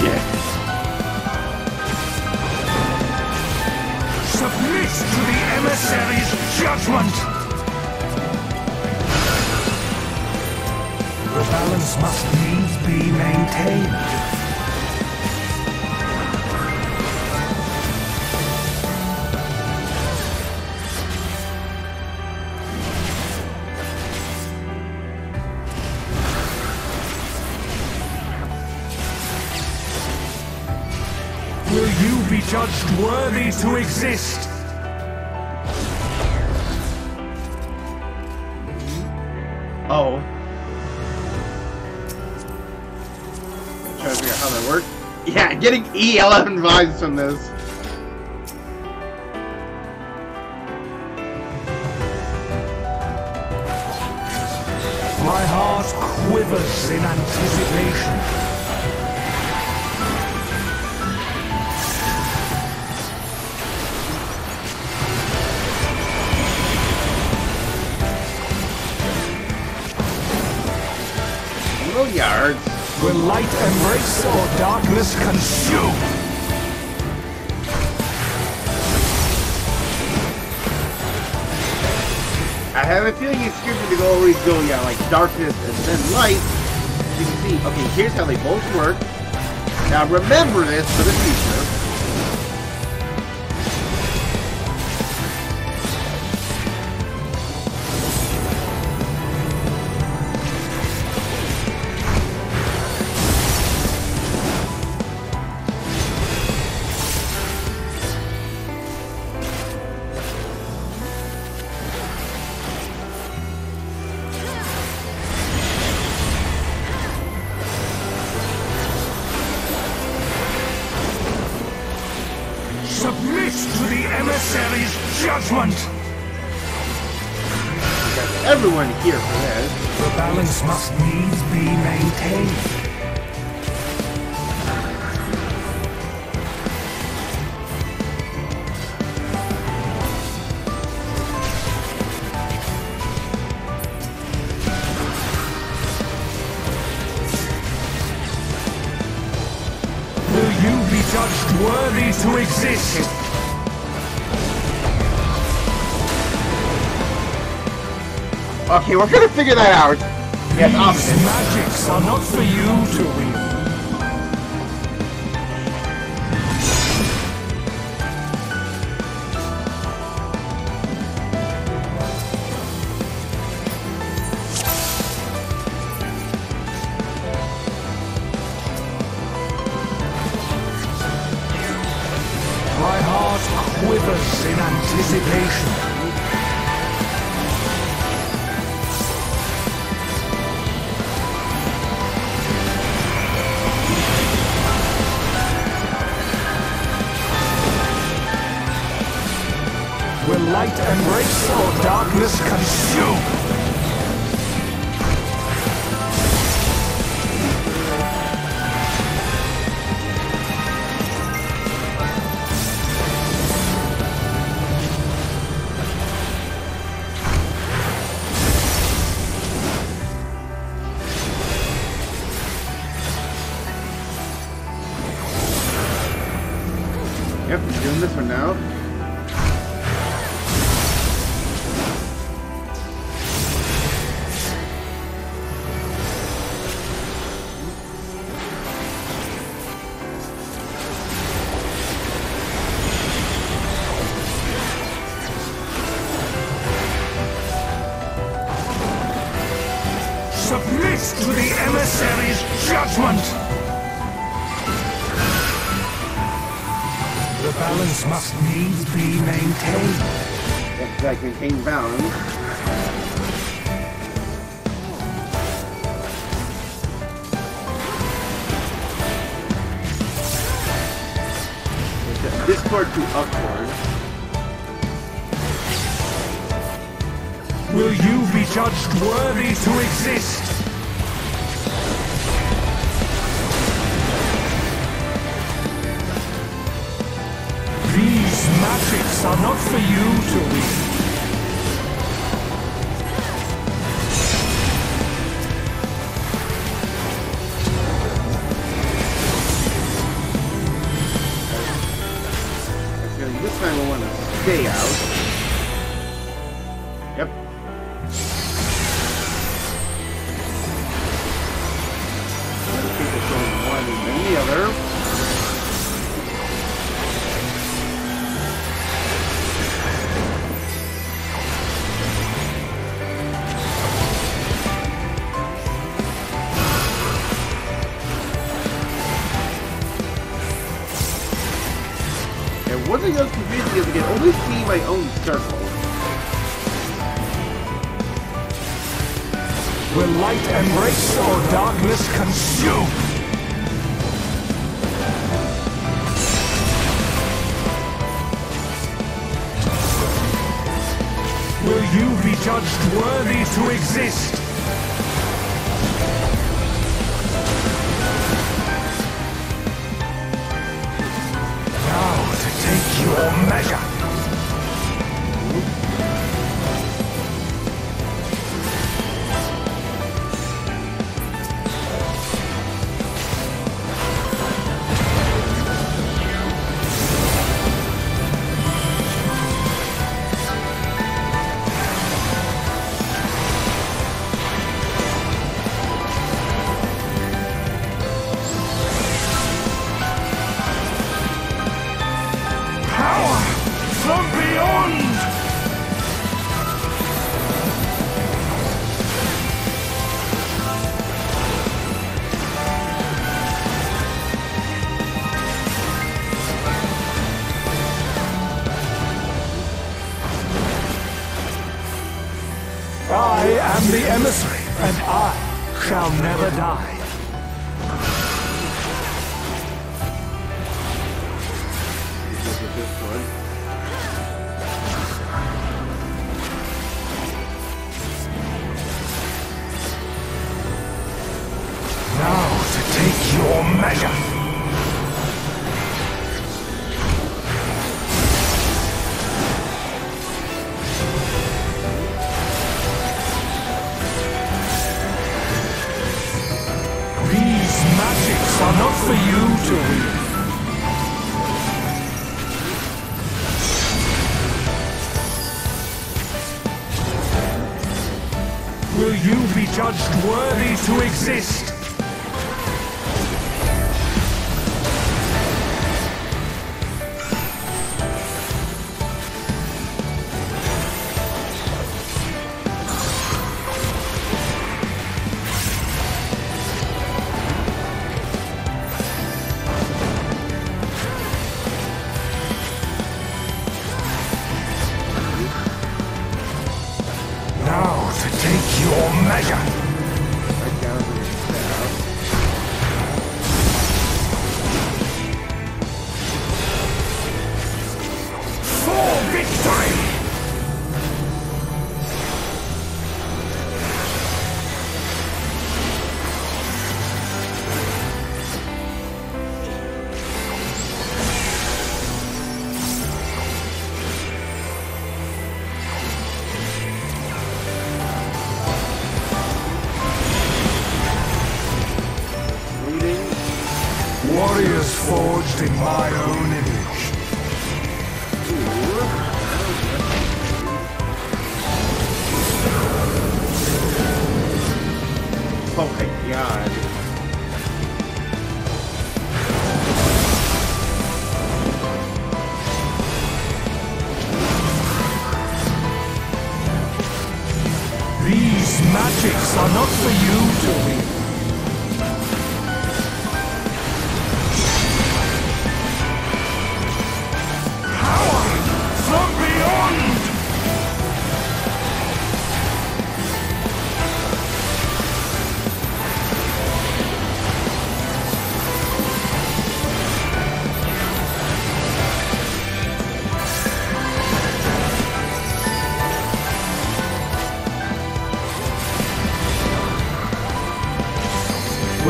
Submit to the emissary's judgment! The balance must needs be maintained. Will you be judged worthy to exist? Oh. Trying to figure out how that works. Yeah, getting E11 vibes from this. My heart quivers in anticipation. Yards. Will light embrace or darkness consume? I have a feeling it's scripted to always go, yeah, like darkness and then light. You can see, okay, here's how they both work. Now remember this for the future. Submit to the emissary's judgment! Got everyone here for this. The balance must needs be maintained. Will you be judged worthy to exist? Okay, we're gonna figure that out. Yes, These opposite. magics are not for you to wield. My heart quivers in anticipation. Will light embrace or darkness consume? Yep, we're doing this one now. to the emissary's judgment! The balance must needs be maintained. If I maintain balance. Discord to upward. Will you be judged worthy to exist? These magics are not for you to read. This time I want to stay out. Yep. Let's keep it going one and then the other. One thing I was confused is I can only see my own circle. Will light embrace or darkness consume? Will you be judged worthy to exist? Take your measure. From beyond! I am the emissary, and I shall never die. Now to take your measure. These magics are not for you to read. Will you be judged worthy to exist? Now to take your measure. Right down to the south. For victory! Warriors forged in my own image. Oh my god. These magics are not for you to read.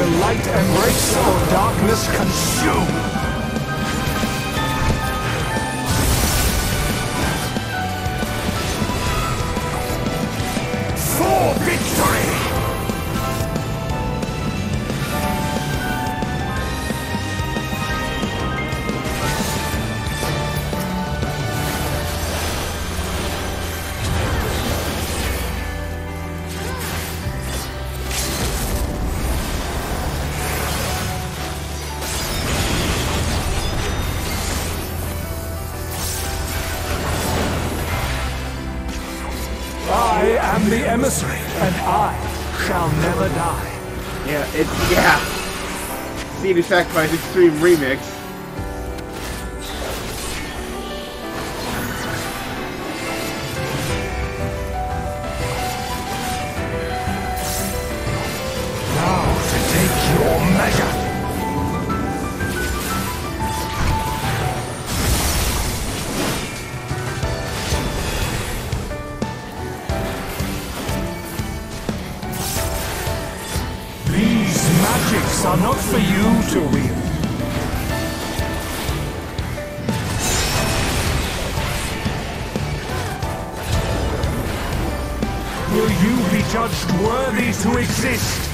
Will light embrace or darkness consume? For victory! I am the emissary, and I shall never die. Yeah. See the Sacrifice Extreme Remix. Now to take your measure. Magics are not for you to wield. Will you be judged worthy to exist?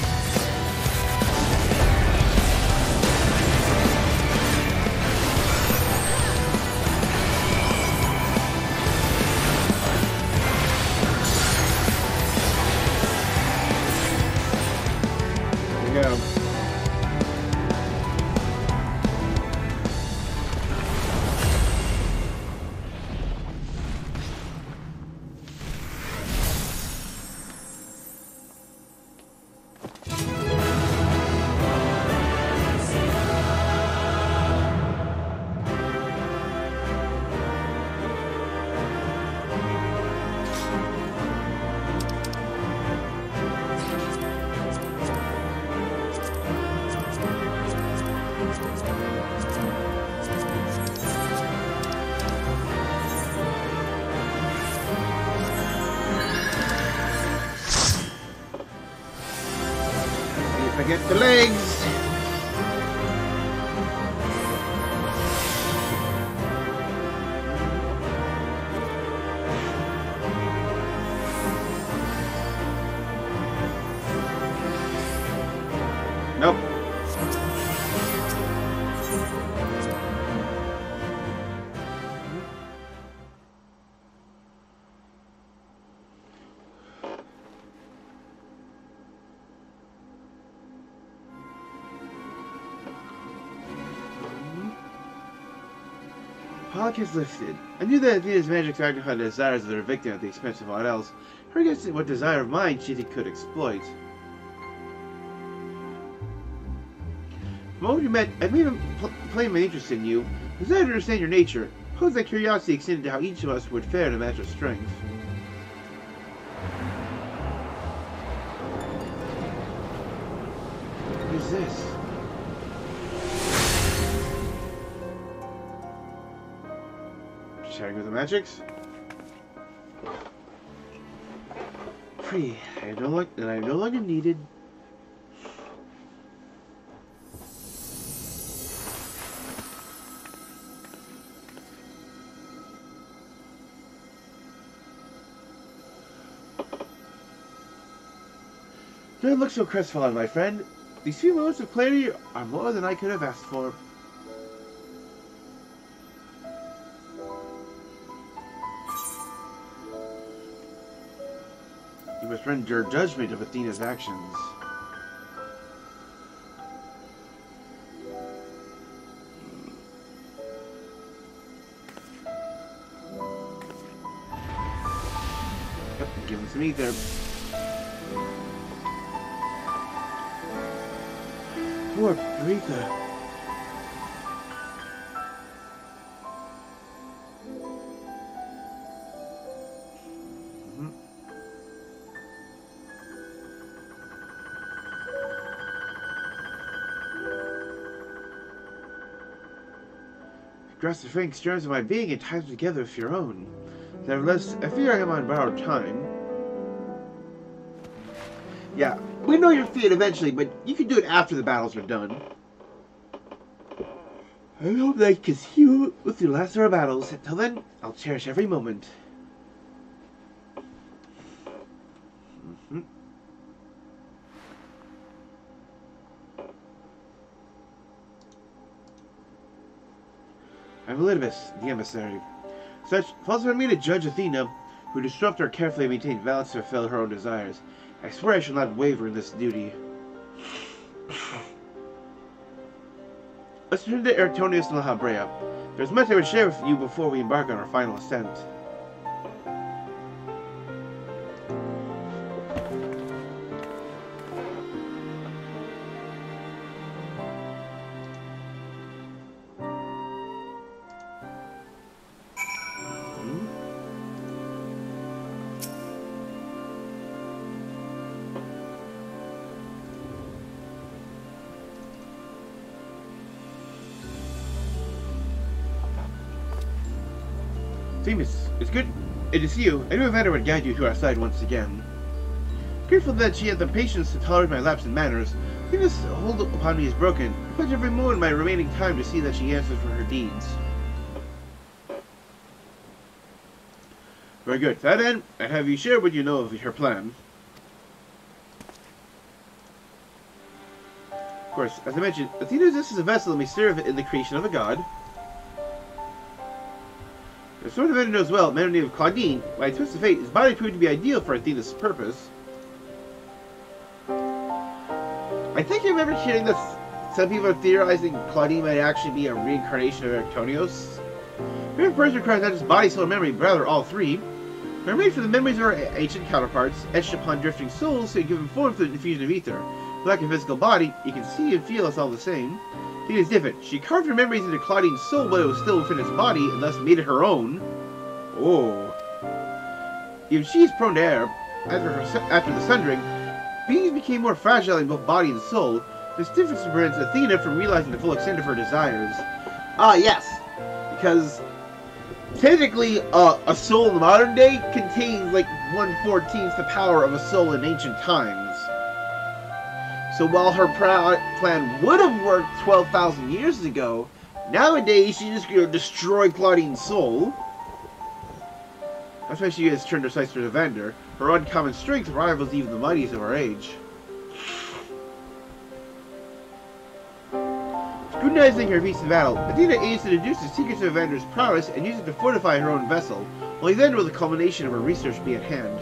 Go. Forget the legs. Nope. Hawk is lifted. I knew that Athena's magic magnified the desires of their victim at the expense of all else. Her guessing what desire of mine she could exploit. The moment you met, I made a plain my interest in you. Desire to understand your nature. Suppose that curiosity extended to how each of us would fare in a match of strength. What is this? Sharing with the magics? Free. I am no longer needed. Don't look so crestfallen, my friend. These few moments of clarity are more than I could have asked for. You must render judgment of Athena's actions. Yep, give him some ether. Poor Breather. Grasp the frank strands of my being and tie them together with your own. Nevertheless, I fear I am on borrowed time. Yeah, we We know your fate eventually, but you can do it after the battles are done. I hope that I can see you with your last of our battles. Until then, I'll cherish every moment. I'm Elidibus, the emissary. Such falls on me to judge Athena, who disrupt our carefully maintained balance to fulfill her own desires. I swear I shall not waver in this duty. Let's return to Eratonius and Lahabrea. There's much I would share with you before we embark on our final ascent. Themis, it's good to see you. I knew Evander would guide you to our side once again. Grateful that she had the patience to tolerate my lapse in manners. Themis' hold upon me is broken. I pledge every moment of my remaining time to see that she answers for her deeds. Very good. To that end, I have you share what you know of her plan. Of course, as I mentioned, Athena exists as a vessel that may serve in the creation of a god. The sword of Ender knows well, man named Claudine, by a twist of fate, his body proved to be ideal for Athena's purpose. I think I remember hearing that some people are theorizing Claudine might actually be a reincarnation of Eratonios. Every person requires not just body, soul, or memory, but rather all three. They are made from the memories of our ancient counterparts, etched upon drifting souls, so you give them form through the diffusion of ether. Like a physical body, you can see and feel us all the same. Athena is different. She carved her memories into Claudine's soul, but it was still within its body, and thus made it her own. Oh. Even she is prone to error. After the sundering, beings became more fragile in both body and soul. This difference prevents Athena from realizing the full extent of her desires. Ah, yes. Because technically, a soul in the modern day contains like 1/14th the power of a soul in ancient times. So while her plan would have worked 12,000 years ago, nowadays she's just going to destroy Claudine's soul. That's why she has turned her sights to Evander. Her uncommon strength rivals even the mightiest of our age. Scrutinizing her recent battle, Athena aims to deduce the secrets of Evander's prowess and use it to fortify her own vessel, while then will the culmination of her research be at hand.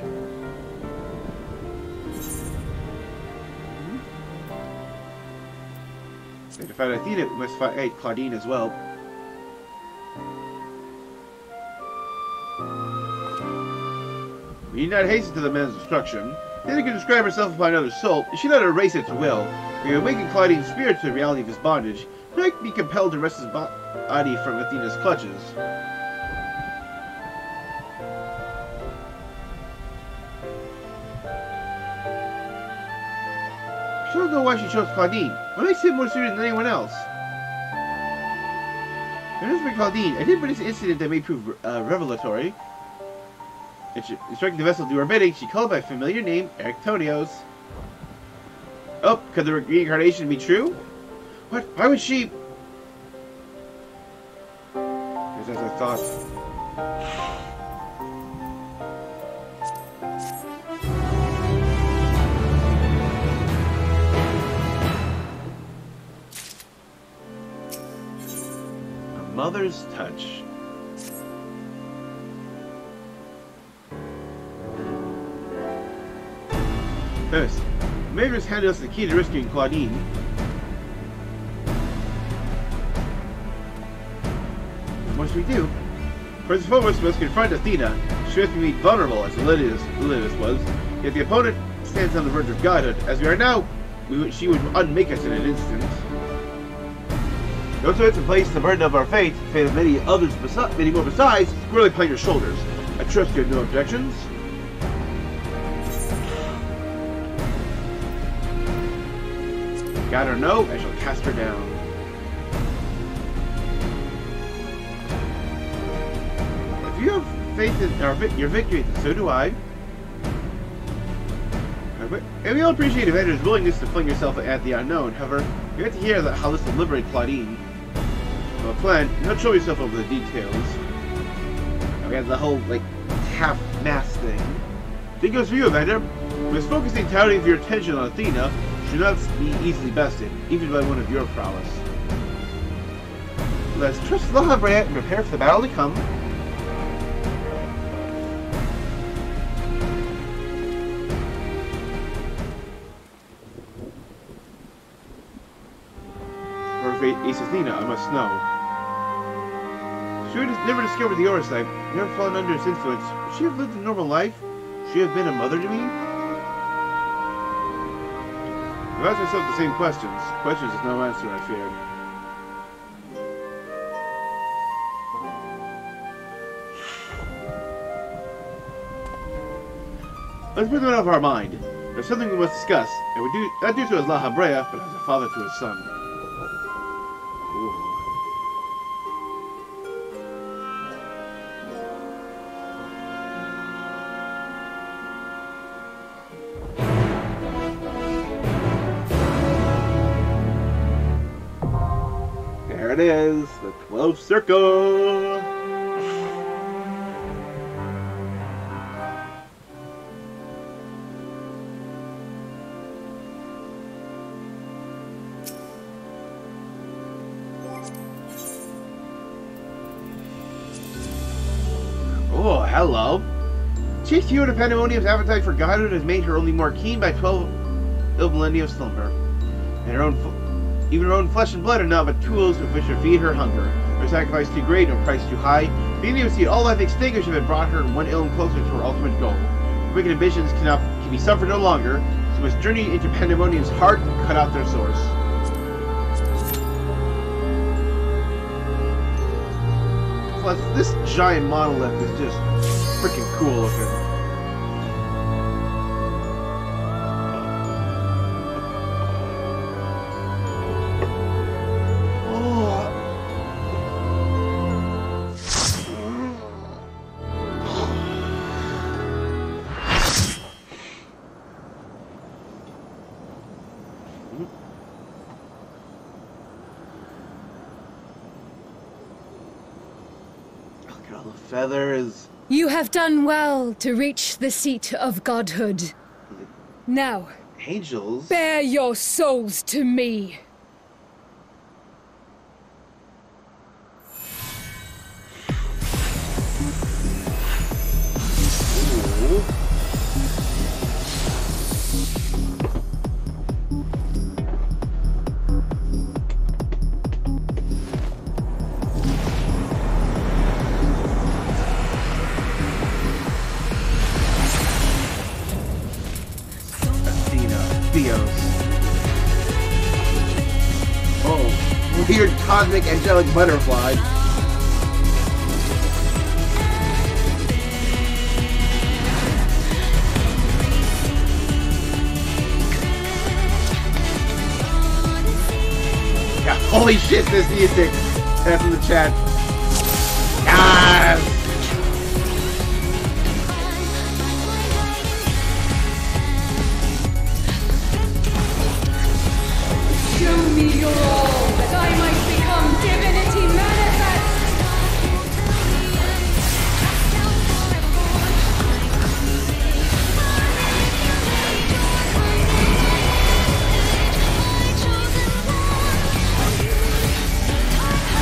To fight Athena, we must fight Claudine as well. We need not hasten to the man's destruction. Athena can describe herself upon another's soul. She cannot erase its will. We awaken Claudine's spirit to the reality of his bondage. He might be compelled to wrest his body from Athena's clutches. I don't know why she chose Claudine. What makes him more serious than anyone else? It is for Claudine. I did witness an incident that may prove revelatory. Instructing the vessel to do her bidding, she called by a familiar name, Eratonios. Oh, could the reincarnation be true? What? Why would she... As I thought. A mother's touch. First, Mavis handed us the key to rescuing Claudine. What must we do? First and foremost, we must confront Athena. She must be made vulnerable, as Elidibus was. Yet the opponent stands on the verge of godhood. As we are now, she would unmake us in an instant. No choice to place the burden of our fate of many others, many more besides, squarely upon your shoulders. I trust you have no objections. God or no, I shall cast her down. If you have faith in your victory, so do I. And we all appreciate Evander's willingness to fling yourself at the unknown. However, you have to hear how this will liberate Claudine. Well, plan, don't show yourself over the details. We have the whole, like, half-mast thing. Think goes for you, Evander. Because focusing entirely of your attention on Athena should not be easily bested, even by one of your prowess. Let's trust Lahabrea and prepare for the battle to come. Ace Athena, I must know. She has never discovered the Oversight, never fallen under its influence. Would she have lived a normal life? Would she have been a mother to me? I've asked myself the same questions. Questions with no answer, I fear. Let's put them out of our mind. There's something we must discuss, and we do not do so as Lahabrea, but as a father to his son. There it is, the 12th circle. Oh, hello. Chief Hugh of Pandæmonium's appetite for godhood has made her only more keen by 12 millennia of slumber, and her own even her own flesh and blood are not but tools with which to feed her hunger. Her sacrifice too great, her price too high. Being able to see all life extinguished had brought her one ilm closer to her ultimate goal. Her wicked ambitions can be suffered no longer, so must journey into Pandæmonium's heart and cut out their source. Plus, this giant monolith is just freaking cool looking. Feathers. You have done well to reach the seat of godhood. Now, angels, bear your souls to me. Ooh. Oh, weird cosmic angelic butterfly. Yeah, holy shit, this music. That's in the chat. Yes! Show me your all, that I might become divinity manifest!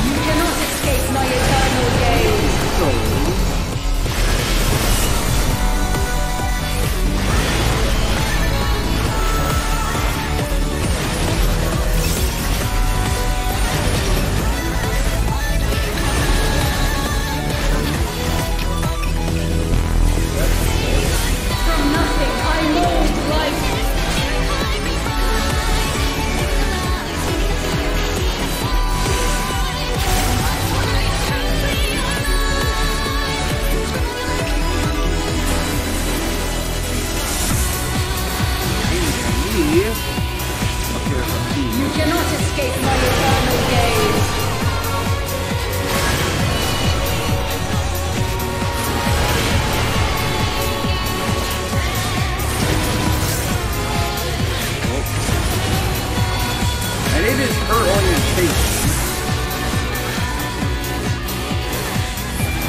You cannot escape my eternal gaze. From nothing I mold life. You cannot escape my eternal gaze. It is her orientation.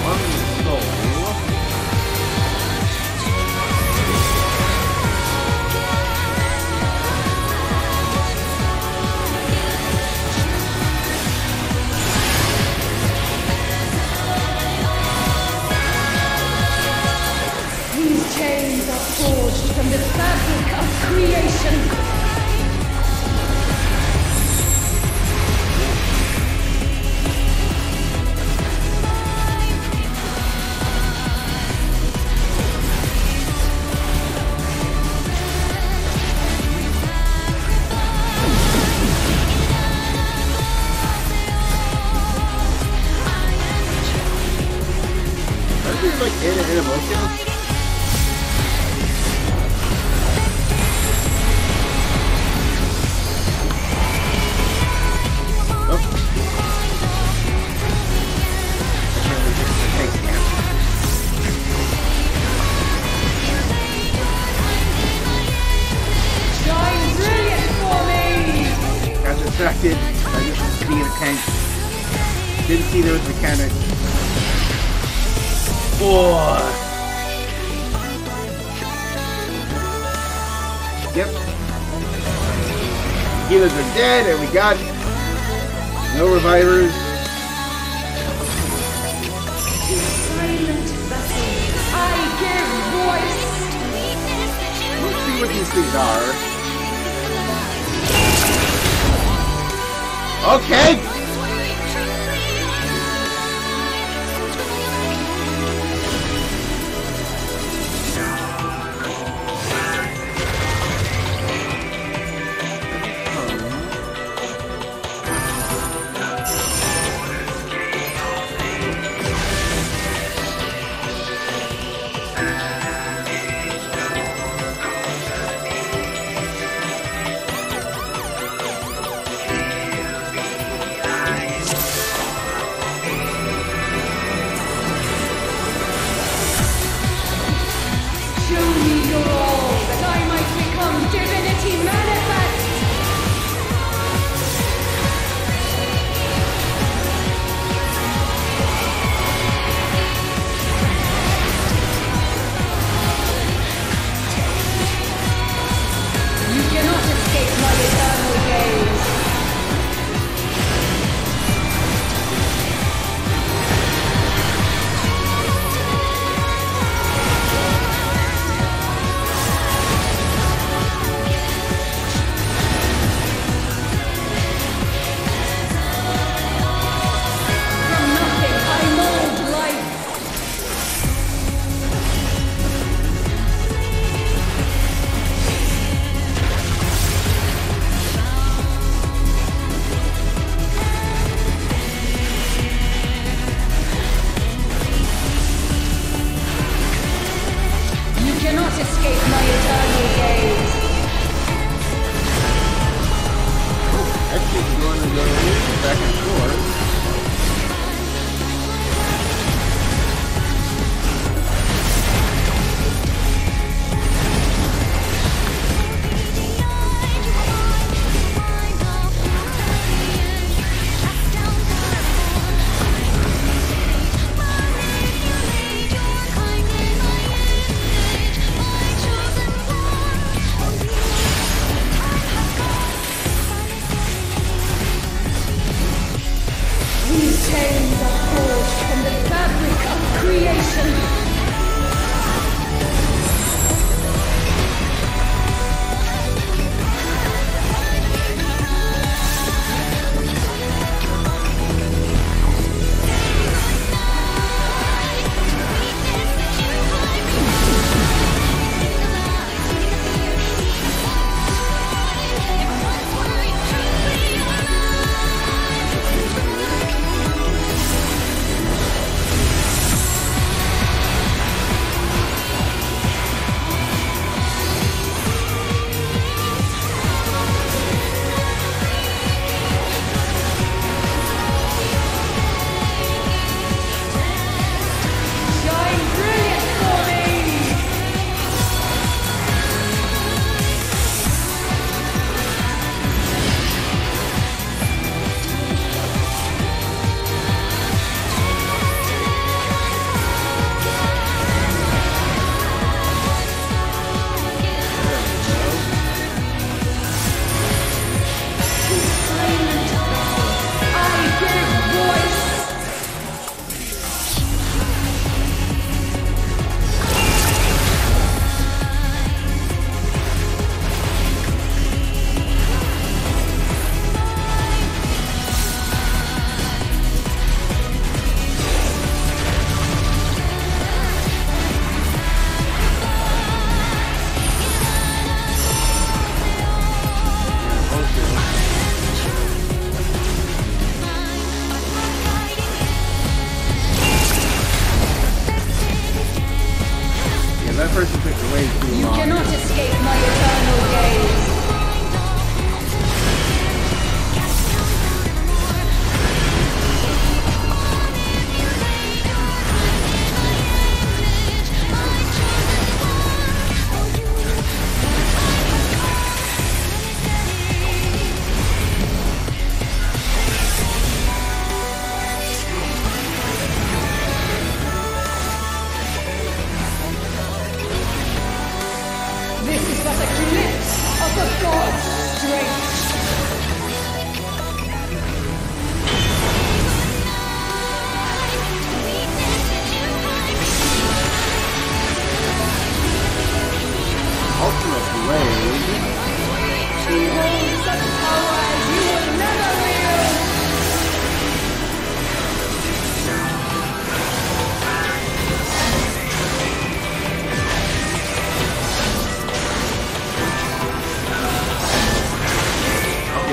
One soul. These chains are forged from the fabric of creation. Like Anabaseios? Oh. Shine brilliant for me! Got distracted by just being a tank. Didn't see there was mechanics. Boy. Yep. Healers are dead, and we got no revivers. Silent vessel, I give voice! Let's see what these things are. Okay.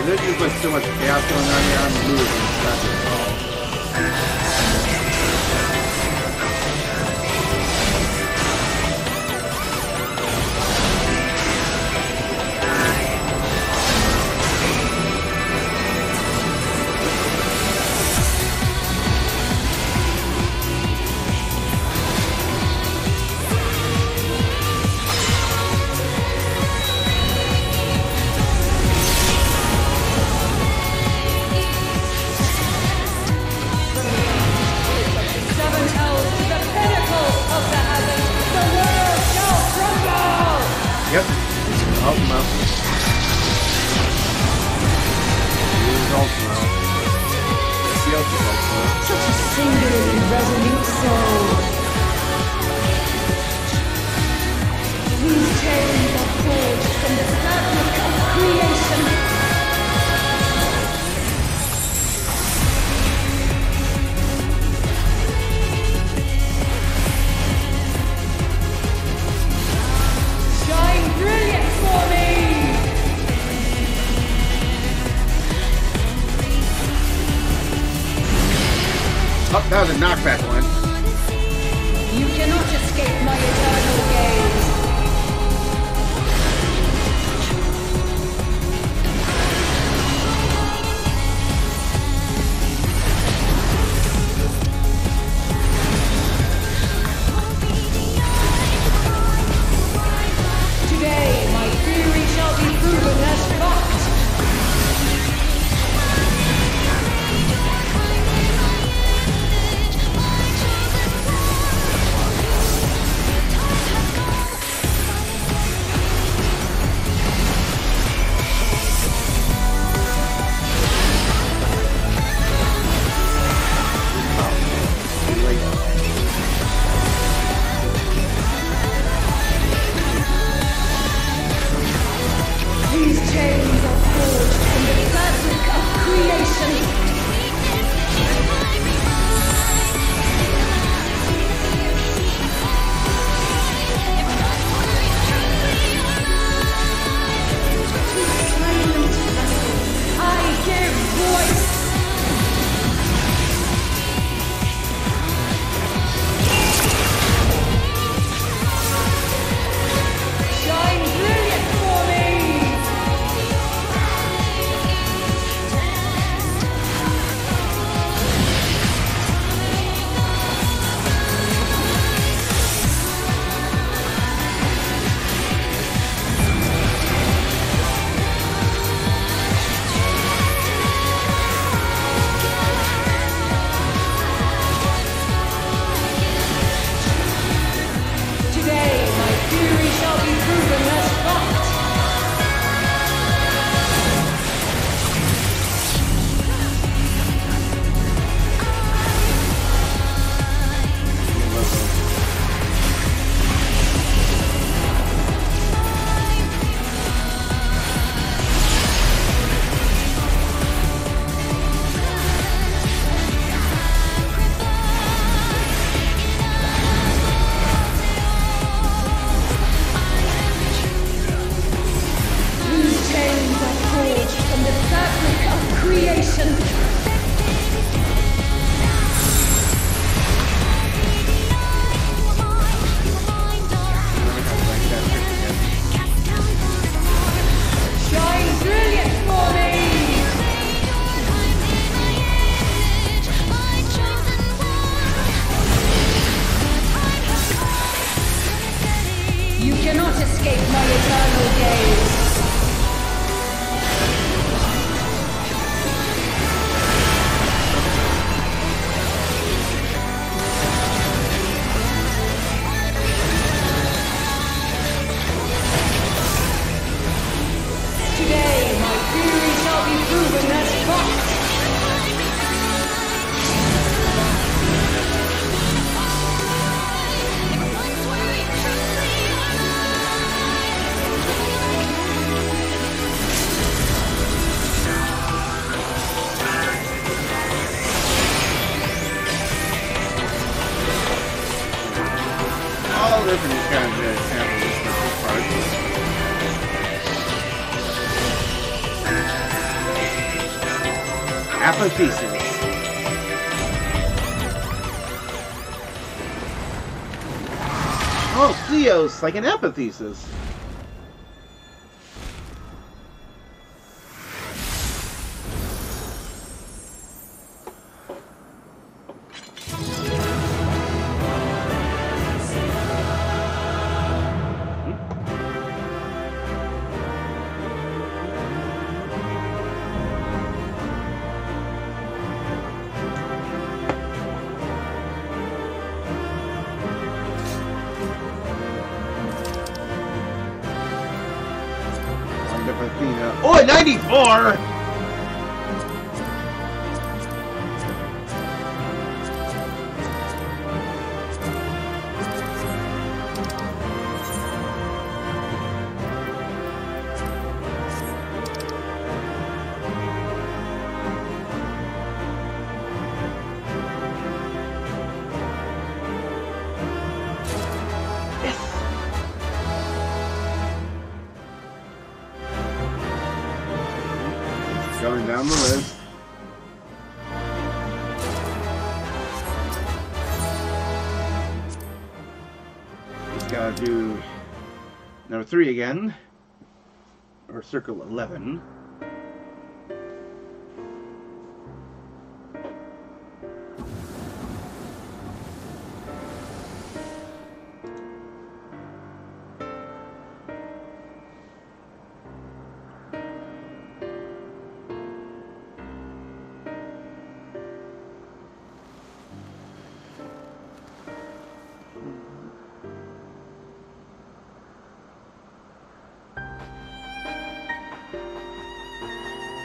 there's just like so much chaos going on here. I'm losing track of it all. Yep. Ultimo. Use Ultimo. Seals is Ultimo. Such a singularly resolute soul. These chains are forged from the fabric of creation. Shine brilliant for me! Oh, that was a knockback one. You cannot escape my eternal gaze. Today, my theory shall be proven as fact. Apathesis. Oh, Theos, like an apathesis. Oh, 94! Going down the list. Just gotta do number 3 again, or circle 11.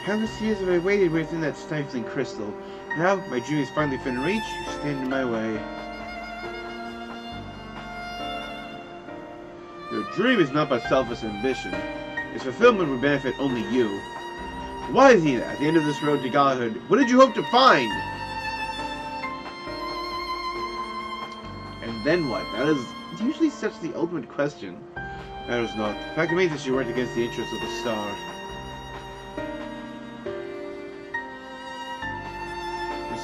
Countless years have I waited within that stifling crystal. Now, my dream is finally within reach. You stand in my way. Your dream is not but selfish ambition. Its fulfillment would benefit only you. Why is he at the end of this road to godhood? What did you hope to find? And then what? That is usually such the ultimate question. Matters not. The fact remains that she worked against the interests of the star.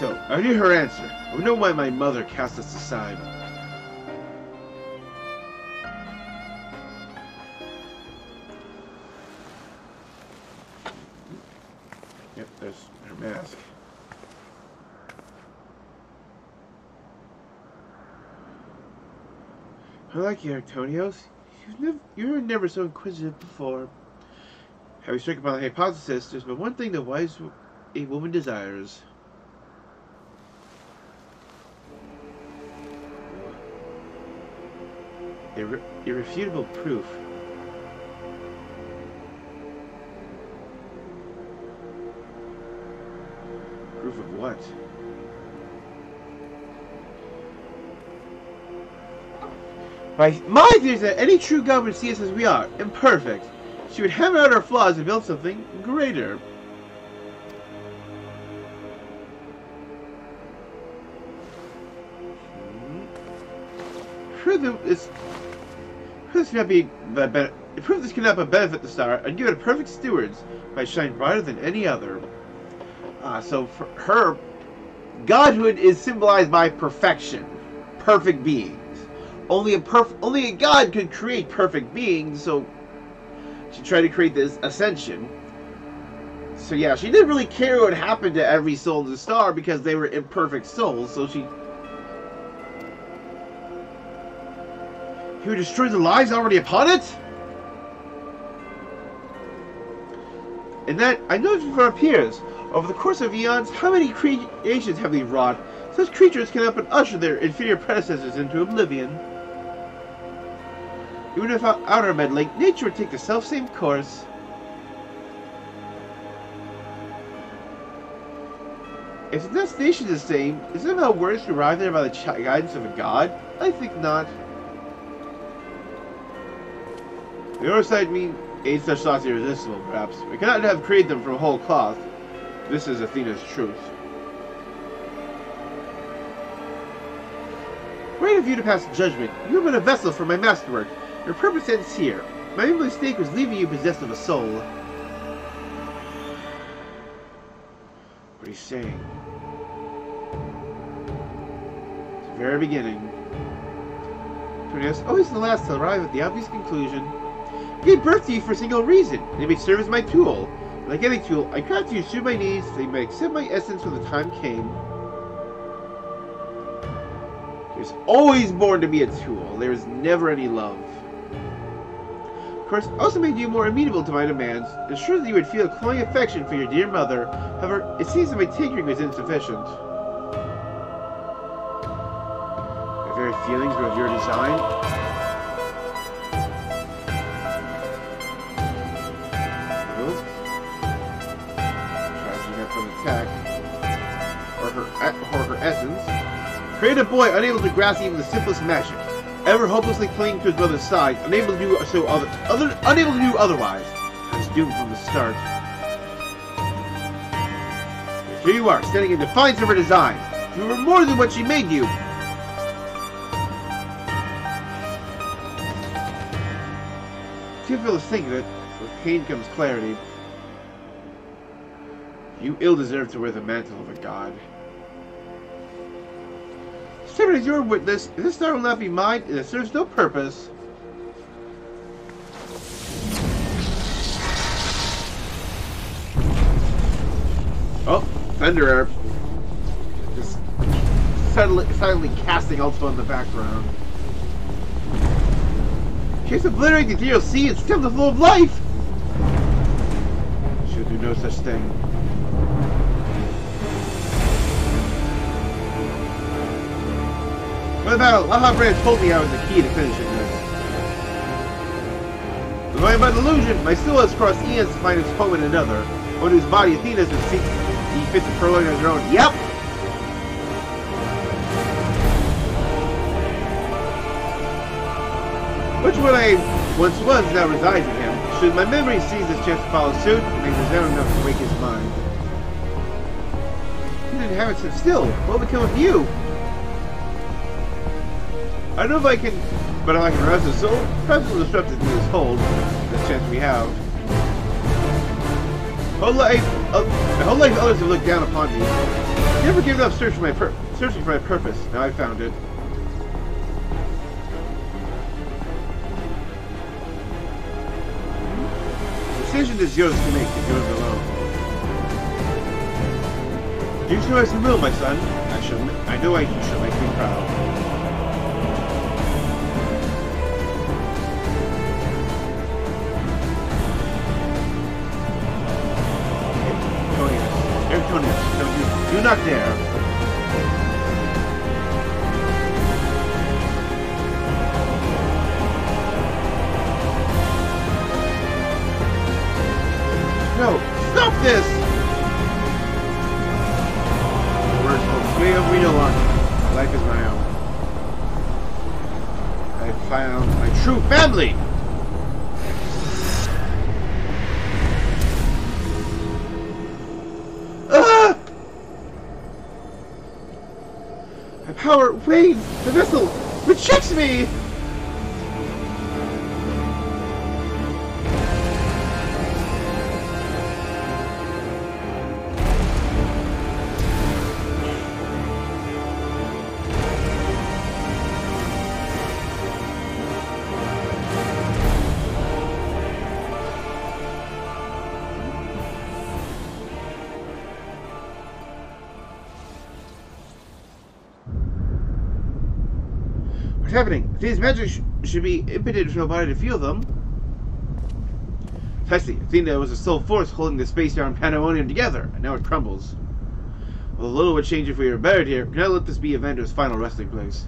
So, I knew her answer. I would know why my mother cast us aside. Yep, there's her mask. I like you, Antonios. You were never so inquisitive before. Having struck upon the hypothesis, there's but one thing that wise a woman desires. Irrefutable proof. Proof of what? My theory is that any true God would see us as we are, imperfect. She would hammer out our flaws and build something greater. Proof this cannot but benefit the star and give it perfect stewards by shine brighter than any other. So for her, godhood is symbolized by perfection, perfect beings. Only a god could create perfect beings, so she tried to create this ascension. So yeah, she didn't really care what happened to every soul in the star because they were imperfect souls, so she would destroy the lives already upon it? And that, I noticed from our peers, over the course of eons, how many creations have we wrought? Such creatures cannot but usher their inferior predecessors into oblivion. Even without our meddling, nature would take the self-same course. If the destination is the same, is it somehow worse to arrive there by the guidance of a god? I think not. The other side mean aid such thoughts irresistible, perhaps. We cannot have created them from whole cloth. This is Athena's truth. Great of you to pass judgment. You have been a vessel for my masterwork. Your purpose ends here. My only mistake was leaving you possessed of a soul. What he's saying. At the very beginning. Tonius, always the last to arrive at the obvious conclusion. I gave birth to you for a single reason. They may serve as my tool. Like any tool, I crafted you to suit my needs. They may accept my essence when the time came. He was always born to be a tool. There was never any love. Of course, I also made you more amenable to my demands, ensured that you would feel a cloying affection for your dear mother. However, it seems that my tinkering was insufficient. My very feelings were of your design. Charging up from attack, or her essence. Create a boy unable to grasp even the simplest magic, ever hopelessly clinging to his mother's side, unable to do unable to do otherwise. I was doomed from the start. Yet here you are, standing in defiance of her design. You were more than what she made you. Difficult to think of it. With pain comes clarity. You ill deserve to wear the mantle of a god. Servant is your witness. If this star will not be mine, it serves no purpose. Oh, Thunder Herb. Just silently casting Ultima in the background. Chase obliterate the ethereal sea and stem the flow of life! She'll do no such thing. For the battle, Lahabrea told me I was the key to finishing this. Going by delusion, my soul has crossed eons to find its home in another, one whose body Athena's been seeking. He fits to prolong as her own. Yep! Which what I once was now resides in him. Should my memory seize this chance to follow suit, it may resound enough to wake his mind. He didn't have it sit still. What will become of you? I don't know if I can, but if I can rouse his soul, perhaps it will disrupt his hold. The chance we have. My whole life others have looked down upon me. Never given up searching for my purpose. Now I found it. The decision is yours to make, and yours alone. Do so as you will, my son. I know you shall make me proud. Do not dare. No, stop this! Words will sway over me no longer. My life is my own. I have found my true family! Power wanes! The vessel rejects me! What's happening? These magic should be impotent for nobody to feel them. Precisely. Athena was the sole force holding the space around Pandæmonium together, and now it crumbles. Although little would change if we were buried here, we cannot let this be Evander's final resting place.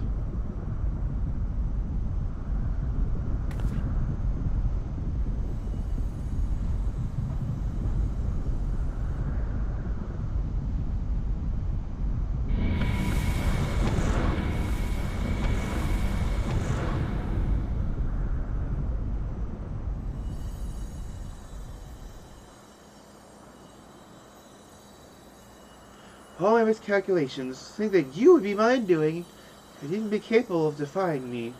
All my miscalculations think that you would be my undoing. I didn't be capable of defying me.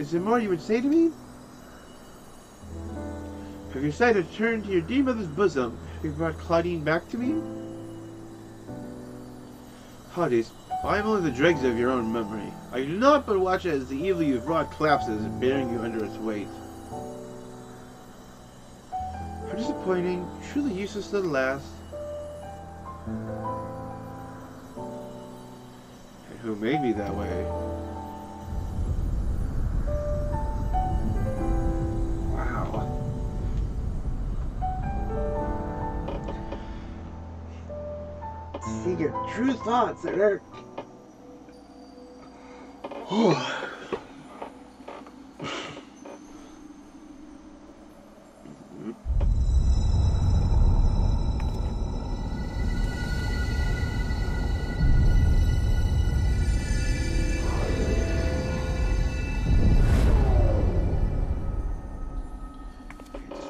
Is there more you would say to me? Have you decided to turn to your dear mother's bosom? Have you brought Claudine back to me? Hades, I am only the dregs of your own memory. I do not but watch as the evil you have wrought collapses, bearing you under its weight. How disappointing, truly useless at last. And who made me that way? Wow. See your true thoughts, Eric.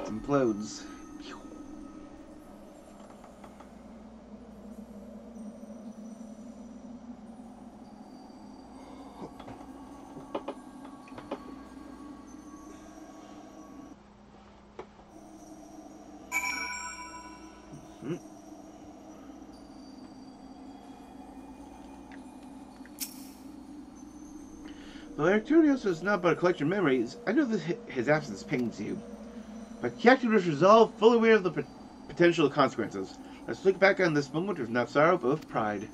Implodes. Though Arcturios is not but a collection of memories, I know that his absence pains you. But he acted with resolve, fully aware of the potential consequences. Let's look back on this moment with not sorrow, but with pride.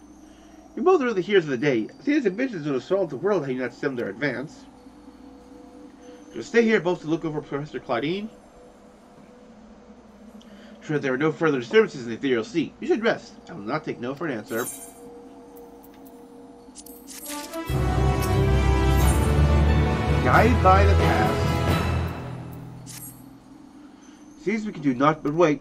You both are the heroes of the day. Athena's ambitions would have solved the world had you not stemmed their advance. Should I stay here both to look over Professor Claudine? Sure, there are no further disturbances in the ethereal sea. You should rest. I will not take no for an answer. Guided by the past. Seems we can do naught but wait.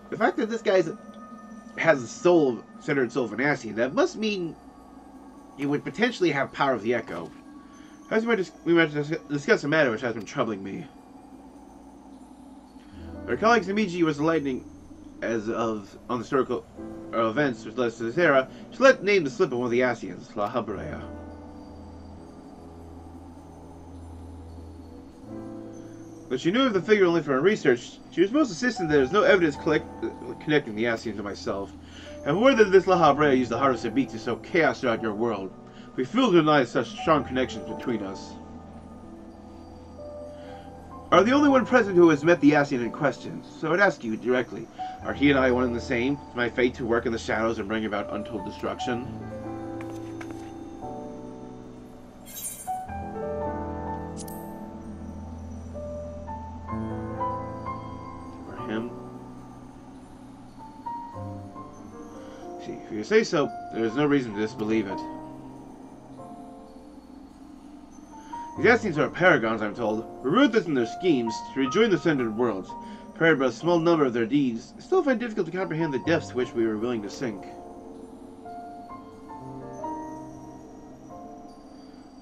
The fact that this guy has the soul, centered soul of an Assi, that must mean he would potentially have power of the Echo. As we might discuss a matter which has been troubling me. Our colleagues immediately was enlightening as of on the historical events which led to this era. She let name the slip of one of the Asians, Lahabrea. But she knew of the figure only from her research. She was most insistent that there was no evidence connecting the Asians to myself. I'm aware that this Lahabrea used the heart of Sabik to sow chaos throughout your world. We feel to deny such strong connections between us. Are the only one present who has met the Asian in question, so I'd ask you directly, are he and I one and the same? Is my fate to work in the shadows and bring about untold destruction? Or him? See, if you say so, there is no reason to disbelieve it. These Asians are paragons, I'm told, ruthless in their schemes to rejoin the sundered worlds. Compared by a small number of their deeds, I still find it difficult to comprehend the depths to which we were willing to sink.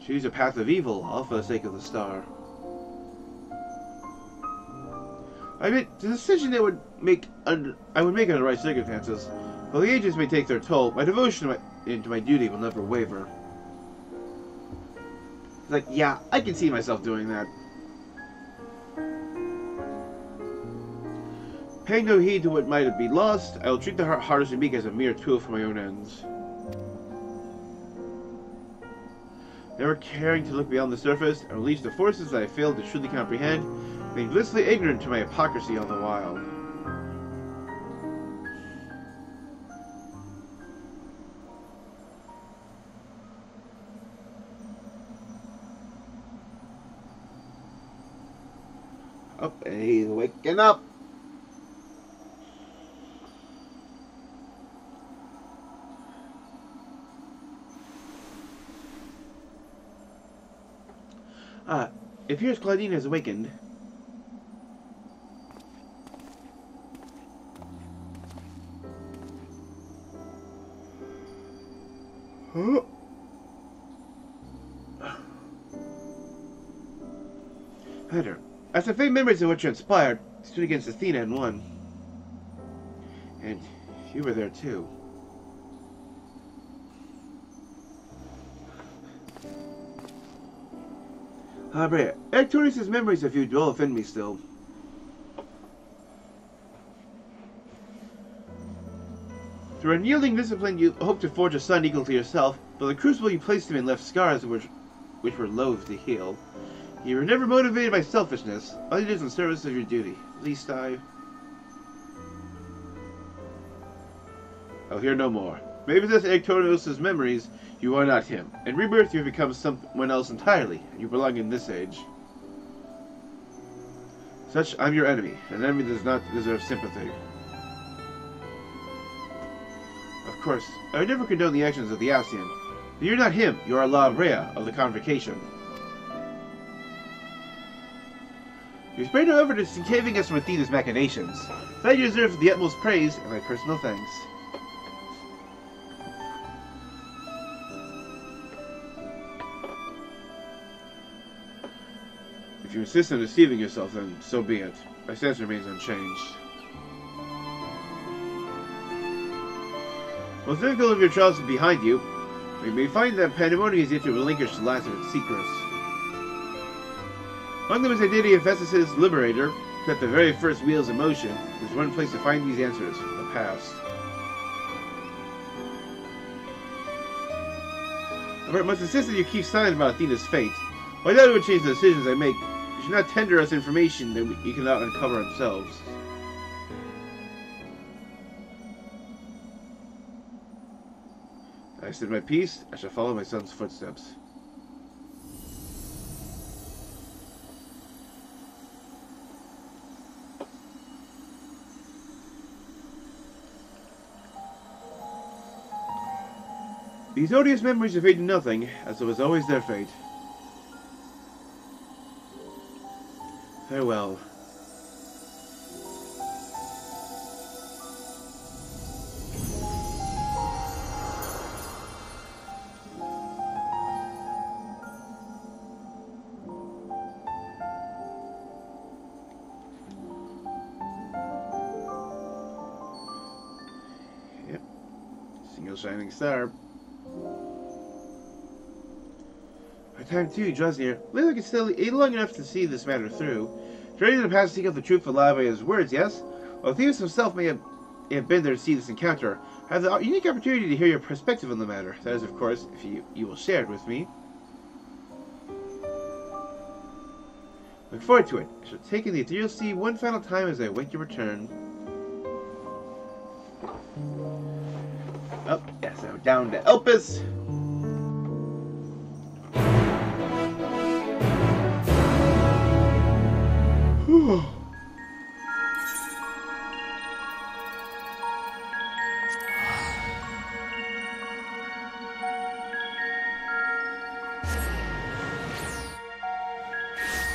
Choose a path of evil, all for the sake of the star. I admit, it's a decision that I would make under the right circumstances. While the ages may take their toll, my devotion to my duty will never waver. It's like, yeah, I can see myself doing that. Paying no heed to what might be lost, I will treat the heart of Sabik as a mere tool for my own ends. Never caring to look beyond the surface, and release the forces that I failed to truly comprehend, being blissfully ignorant to my hypocrisy all the while. Oh, and he's waking up! It appears Claudine has awakened. Huh? Better. As I faint memories of what transpired, I stood against Athena and won. And you were there too. Lahabrea, Arcturus' memories of you dwell within me still. Through unyielding discipline, you hope to forge a son equal to yourself, but the crucible you placed him in left scars which were loath to heal. You were never motivated by selfishness, all you did in service of your duty. At least I'll hear no more. Maybe this Arcturus' memories, you are not him. In rebirth, you have become someone else entirely, and you belong in this age. Such, I'm your enemy. An enemy does not deserve sympathy. Of course, I would never condone the actions of the Ascian. But you're not him, you are Lahabrea of the Convocation. You spared no effort in saving us from Athena's machinations. That you deserve the utmost praise and my personal thanks. If you insist on deceiving yourself, then so be it. My stance remains unchanged. Most difficult of your trials is behind you. We may find that Pandæmonium is yet to relinquish the last of its secrets. Among them is the identity of Festus' liberator, who at the very first wheels in motion. There's one place to find these answers, the past. I must insist that you keep silent about Athena's fate. While I doubt it would change the decisions I make, you should not tender us information that we cannot uncover ourselves. I said my piece, I shall follow my son's footsteps. These odious memories have aided nothing, as it was always their fate. Farewell. Yep. Single shining star. Our time too draws near. Maybe I can still eat long enough to see this matter through. Ready to the past to seek out the truth of Lahabrea's words, yes? While Theus himself may have been there to see this encounter, I have the unique opportunity to hear your perspective on the matter. That is, of course, if you will share it with me. Look forward to it. I shall take in the ethereal sea one final time as I await your return. Oh, yes, I'm down to Elpis.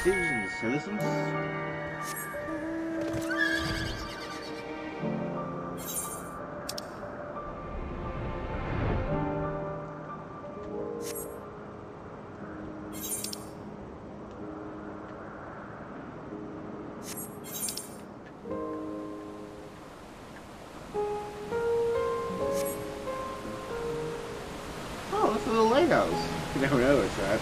Citizens, citizens. Oh, that's a little lighthouse. You never noticed that.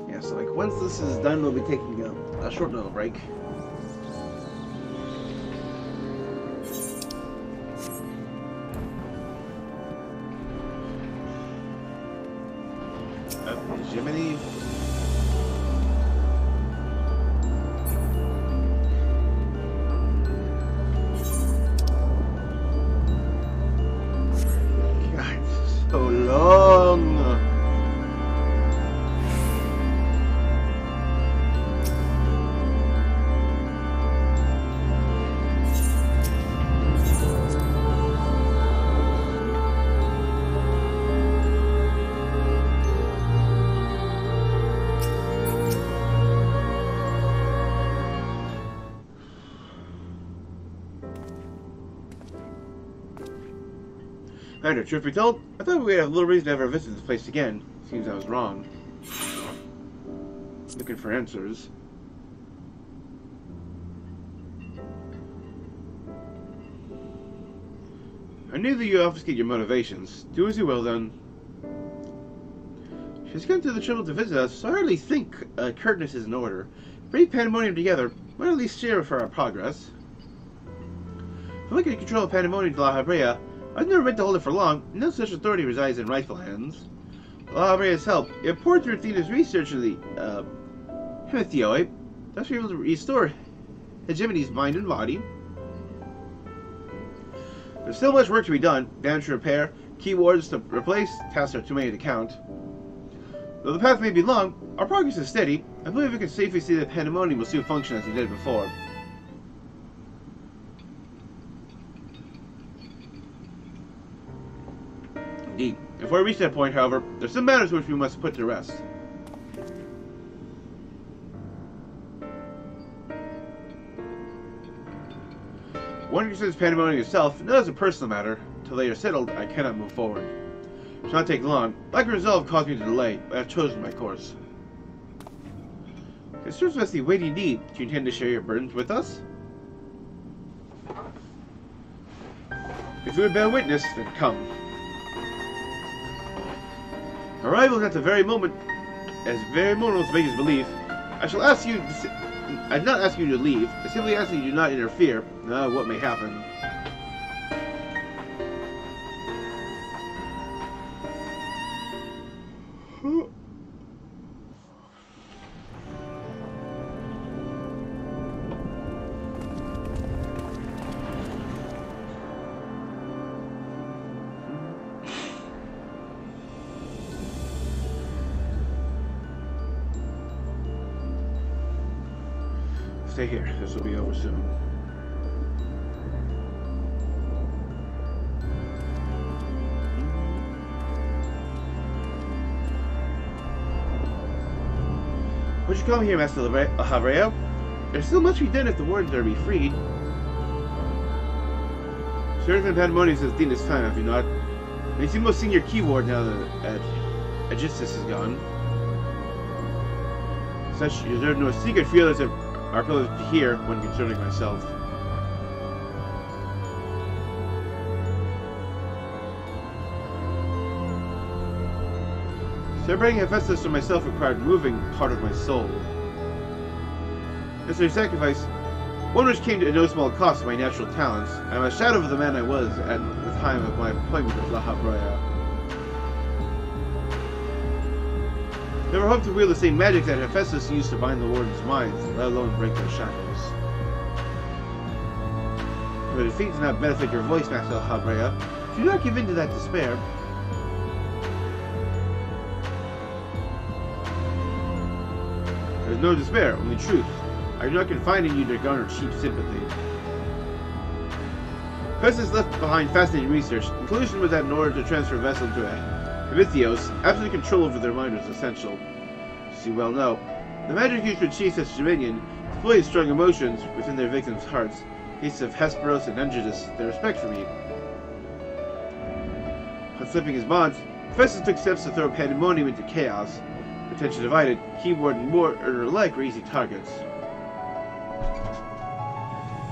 Yeah, so like once this is done, we'll be taking a short little break. Jiminy. God, so long. Commander, truth be told, I thought we'd have little reason to ever visit this place again. Seems I was wrong. Looking for answers. I knew that you obfuscate your motivations. Do as you will, then. She's gone through the trouble to visit us, so I hardly think curtness is in order. Bring Pandemonium together. Might at least share for our progress. If I can control Pandemonium to Lahabrea, I've never meant to hold it for long. No such authority resides in rightful hands. With Lahabrea's help, you have poured through Athena's research into the Hemithoi. Thus we're able to restore Hegemony's mind and body. There's still much work to be done. Damage to repair, keywords to replace, tasks are too many to count. Though the path may be long, our progress is steady. I believe we can safely say that Pandemonium will soon function as it did before. Indeed. Before we reach that point, however, there's some matters which we must put to rest. One concerns Pandemonium itself, not as a personal matter. Till they are settled, I cannot move forward. It should not take long. Lack of resolve caused me to delay, but I have chosen my course. It serves us the weighty need. Do you intend to share your burdens with us? If you would bear witness, then come. Arrival is at the very moment, will make us believe. I shall ask you. I did not ask you to leave. I simply ask that you do not interfere. What may happen? Stay here. This will be over soon. Would you come here, Master Lahabrea? There's still much to be done if the wardens are to be freed. Certain Pandemonium says Athena's time, have you not? And he's the most senior key ward now that Aegisthus is gone. Such you deserve no secret feelings that are privileged to hear when concerning myself. Separating Hephaestus from myself required removing part of my soul. As a sacrifice, one which came to no small cost to my natural talents. I am a shadow of the man I was at the time of my appointment with Lahabrea. Never hoped to wield the same magic that Hephaestus used to bind the warden's minds, let alone break their shackles. But defeat does not benefit your voice, Master Lahabrea. Do not give in to that despair. There is no despair, only truth. I do not confide in you to garner cheap sympathy. Hephaestus left behind fascinating research. The conclusion was that in order to transfer a vessel to Anabaseios, absolute control over their mind was essential. As you well know, the magic used to achieve such dominion displayed strong emotions within their victims' hearts. Cases of Hesperos and Angidus, their respect for me. Unslipping his bonds, Hephaestus took steps to throw Pandemonium into chaos. Attention divided, keyboard and mortar alike were easy targets. It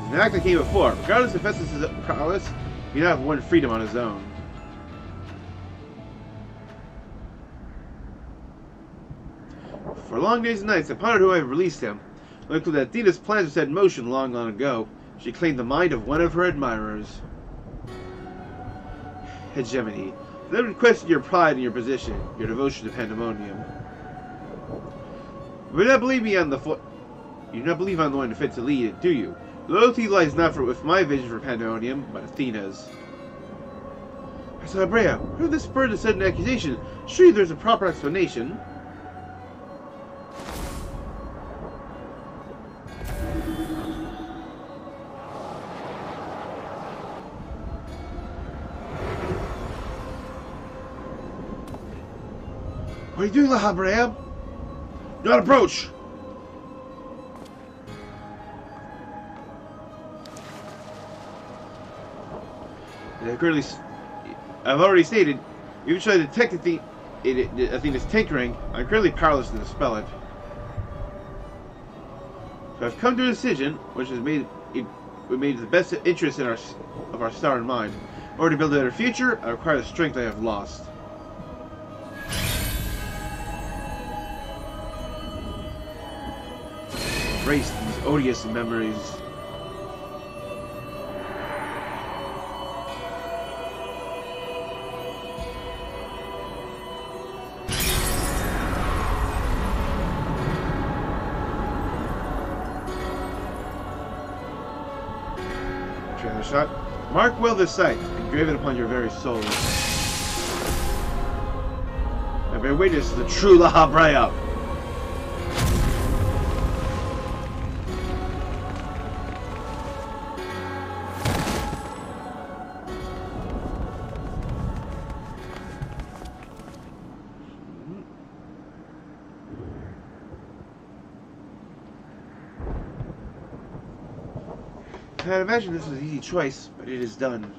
was an act that came before. Regardless of Hephaestus' prowess, he did not have one freedom on his own. For long days and nights, I pondered who I had released him. I learned that Athena's plans were set in motion long ago. She claimed the mind of one of her admirers. Hegemony. I never questioned your pride in your position, your devotion to Pandemonium. You do not believe I'm the one fit to lead it, do you? Loyalty lies not with my vision for Pandemonium, but Athena's. Lahabrea, where did this spur to sudden accusation? Surely there's a proper explanation. What are you doing, Lahabrea? Do not approach! I've already stated, even try to detect Athena's tinkering, I'm currently powerless to dispel it. So I've come to a decision, which has made the best interest of our star in mind. In order to build a better future, I require the strength I have lost. Erase these odious memories. Try another shot. Mark well this sight, engrave it upon your very soul. I bear witness to the true Lahabrea. I imagine this was an easy choice, but it is done.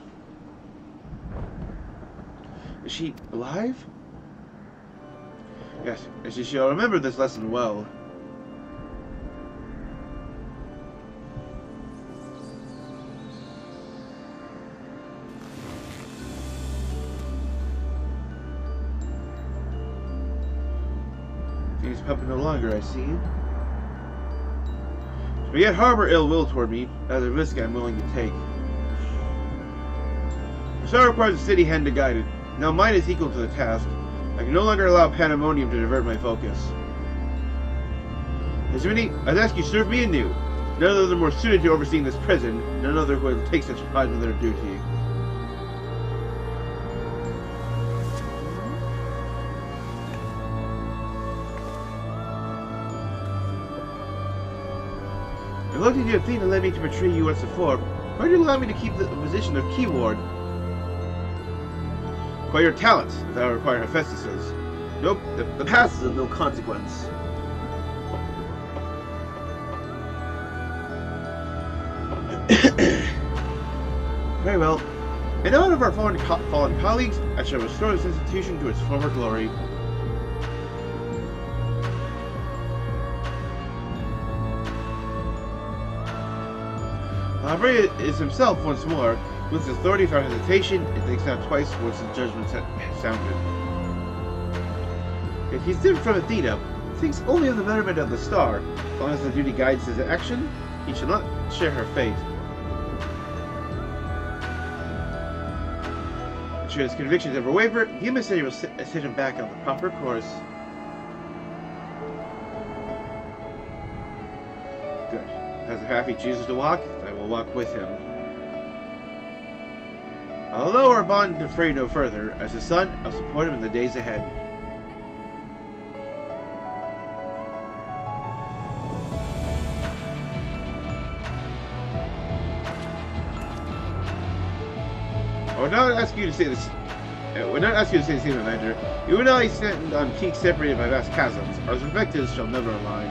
Is she alive? Yes, and she shall remember this lesson well. He's puppet no longer, I see. But yet harbor ill will toward me, as a risk I'm willing to take. The star requires a steady hand to guide it. Now mine is equal to the task. I can no longer allow Pandæmonium to divert my focus. As many, I'd ask you serve me anew. None other more suited to overseeing this prison, none other who will take such pride in their duty. I looked at you, Athena led me to betray you once before. Why do you allow me to keep the position of key ward? By your talents, if I require Hephaestus's. Nope, the past is of no consequence. Very well. In honor of our fallen colleagues, I shall restore this institution to its former glory. Lahabrea is himself once more, with his authority without hesitation, and thinks not twice once his judgment sounded. If he's different from Athena, thinks only of the betterment of the star. As long as the duty guides his action, he shall not share her fate. Should his convictions ever waver, the emissary will set him back on the proper course. Good. As the path he chooses to walk, I will walk with him. Although our bond to fray no further, as his son, I'll support him in the days ahead. I would not ask you to say this. I would not ask you to say the same, Commander. You and I stand on peaks separated by vast chasms. Our perspectives shall never align.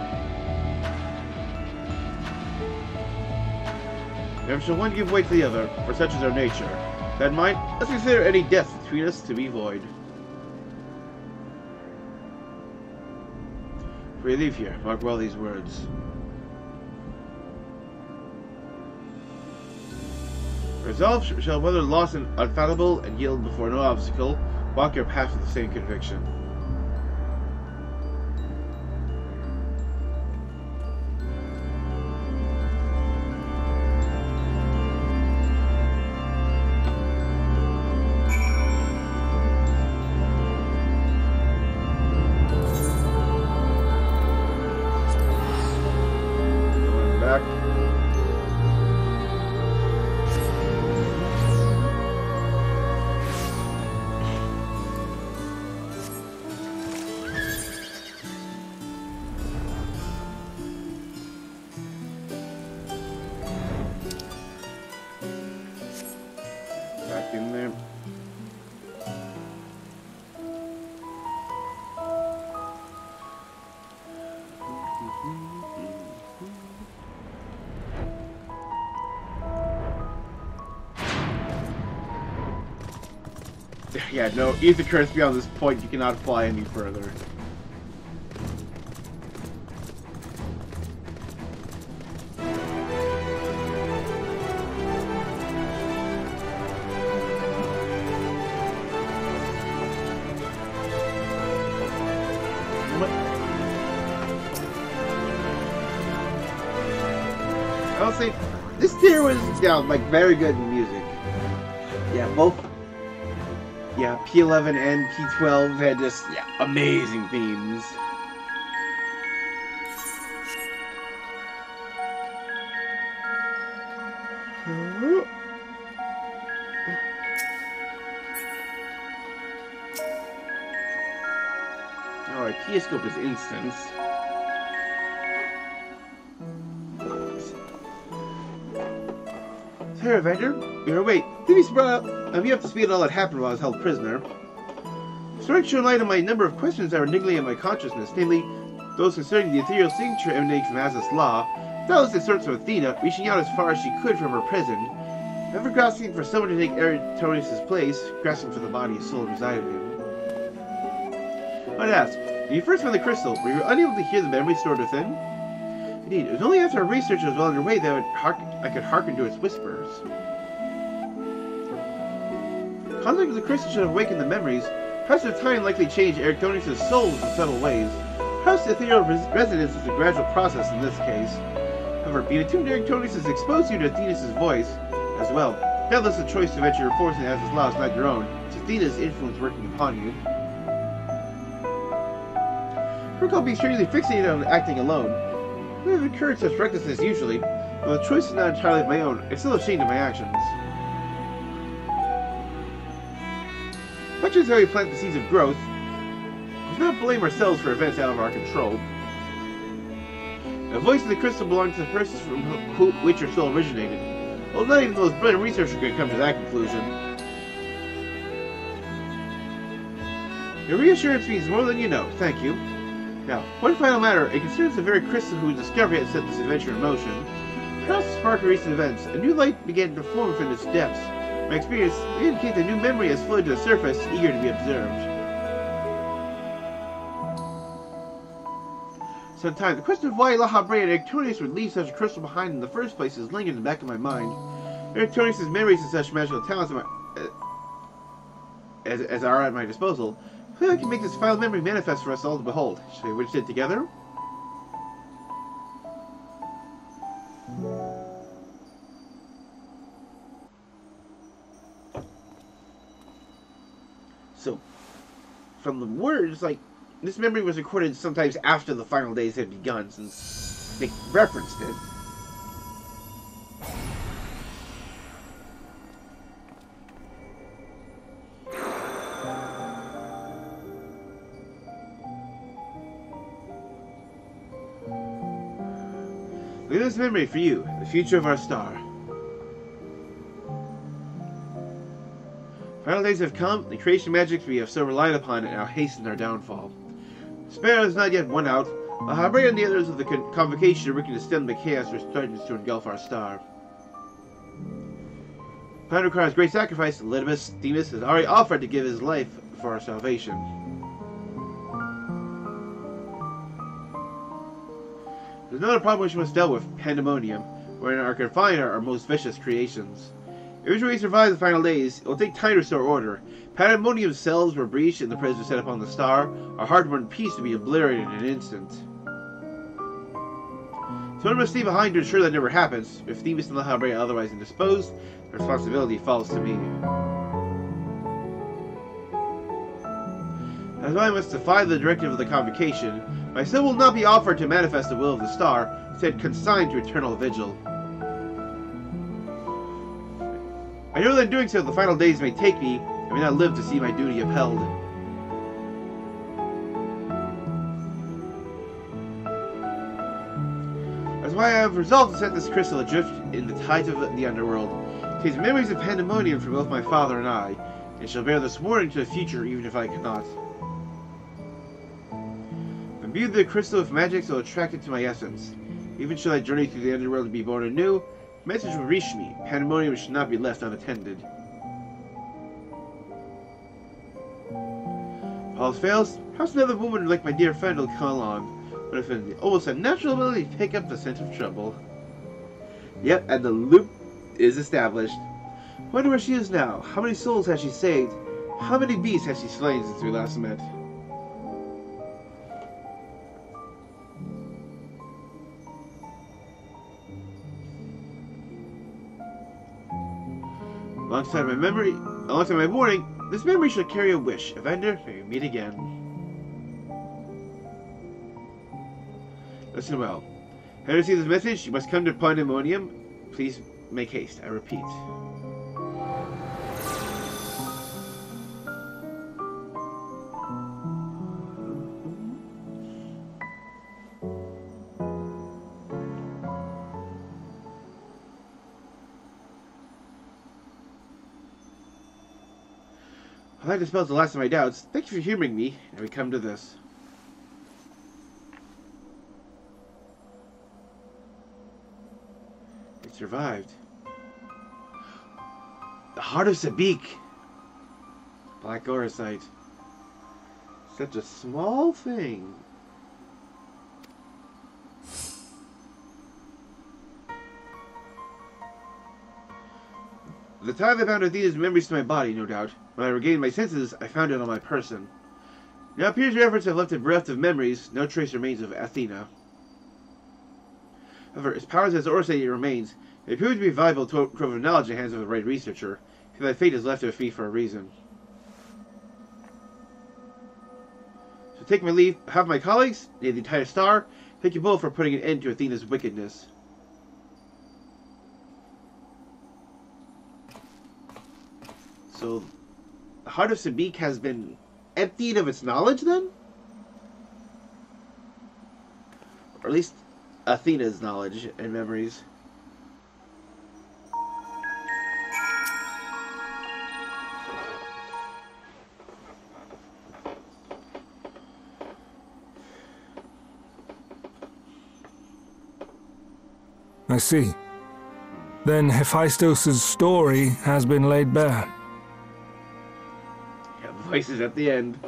Never shall one give way to the other, for such is our nature. That in mind, let's consider any death between us to be void. If we leave here, mark well these words. Resolve shall weather loss and unfathomable and yield before no obstacle. Walk your path with the same conviction. Going back. Yeah, no, ether currents beyond this point, you cannot fly any further. I'll say this tier was like very good in music. Yeah, both. Yeah, P11 and P12 had just amazing themes. Alright, T-scope is instance. Here, Avenger. You're awake. Thebes brought me up to speed on all that happened while I was held prisoner. Starting to show light on my number of questions that were niggling at my consciousness, namely, those concerning the ethereal signature emanating from Azaz's law, doubtless the sorts of Athena, reaching out as far as she could from her prison, ever grasping for someone to take Eratosthenes' place, grasping for the body and soul residing in him. I'd ask, when you first found the crystal, were you unable to hear the memory stored within? Indeed, it was only after our research was well underway that I could hearken to its whispers. Contact with the crystal should have awakened the memories. Perhaps with time likely change Eratosthenes' soul in subtle ways. Perhaps the ethereal resonance is a gradual process in this case. However, being attuned to Eratosthenes has exposed you to Athena's voice as well. Doubtless the choice to venture your force in Azaz's law is not your own. It's Athena's influence working upon you. I recall being strangely fixated on acting alone. I have encouraged such recklessness usually, though the choice is not entirely of my own. I'm still ashamed of my actions. Much as how we plant the seeds of growth, we do not blame ourselves for events out of our control. The voice of the crystal belongs to the person from which your soul originated. Well, not even the most brilliant researcher could come to that conclusion. Your reassurance means more than you know. Thank you. Now, one final matter. It concerns the very crystal whose discovery had set this adventure in motion. Across the spark of recent events, a new light began to form within its depths. My experience indicates a new memory has floated to the surface, eager to be observed. Sometimes, the question of why Lahabrea and Eratosthenes would leave such a crystal behind in the first place has lingered in the back of my mind. Eratosthenes' memories and such magical talents as are at my disposal. I feel I can make this final memory manifest for us all to behold. Shall we witness it together? So, from the words, like, this memory was recorded sometimes after the final days had begun, since they referenced it. Look at this memory for you, the future of our star. Final days have come, the creation magics we have so relied upon now hasten our downfall. Despair is not yet won out. Lahabrea and the others of the convocation are working to stem the chaos which threatens to engulf our star. Plan requires great sacrifice, and Themis has already offered to give his life for our salvation. There's another problem which we must deal with, Pandæmonium, wherein are confined our most vicious creations. If we survive the final days, it will take time to restore order. Pandæmonium's cells were breached and the prisoners set upon the star, our hard-won peace to be obliterated in an instant. Someone must stay behind to ensure that never happens. If Themis and Lahabrea are otherwise indisposed, the responsibility falls to me. As I must defy the directive of the convocation, my soul will not be offered to manifest the will of the star, instead consigned to eternal vigil. I know that in doing so, the final days may take me, I may not live to see my duty upheld. That's why I have resolved to set this crystal adrift in the tides of the underworld. It takes memories of Pandæmonium for both my father and I, and shall bear this warning to the future even if I cannot. Imbued the crystal with magic so attracted to my essence. Even should I journey through the underworld to be born anew, the message will reach me. Pandæmonium should not be left unattended. All else fails, perhaps another woman like my dear friend will come along, but if an almost unnatural ability to pick up the scent of trouble. Yep, and the loop is established. Wonder where she is now. How many souls has she saved? How many beasts has she slain since we last met? Alongside my warning, this memory shall carry a wish. Evander, may we meet again. Listen well. Have you received this message? You must come to Pandæmonium. Please make haste. I repeat. Well, that dispels the last of my doubts. Thank you for humoring me, and we come to this. It survived. The heart of Sabik. Black Orosite. Such a small thing. At the time I found Athena's memories to my body, no doubt. When I regained my senses, I found it on my person. Now it appears your efforts have left a bereft of memories. No trace remains of Athena. However, as powerless as Orosite remains, it appears to be viable trove of knowledge in the hands of the right researcher. If that fate is left with me for a reason. So take my leave. Have my colleagues, the entire star, thank you both for putting an end to Athena's wickedness. So, the heart of Sabik has been emptied of its knowledge, then? Or at least Athena's knowledge and memories. I see. Then Hephaestus' story has been laid bare. Voices at the end.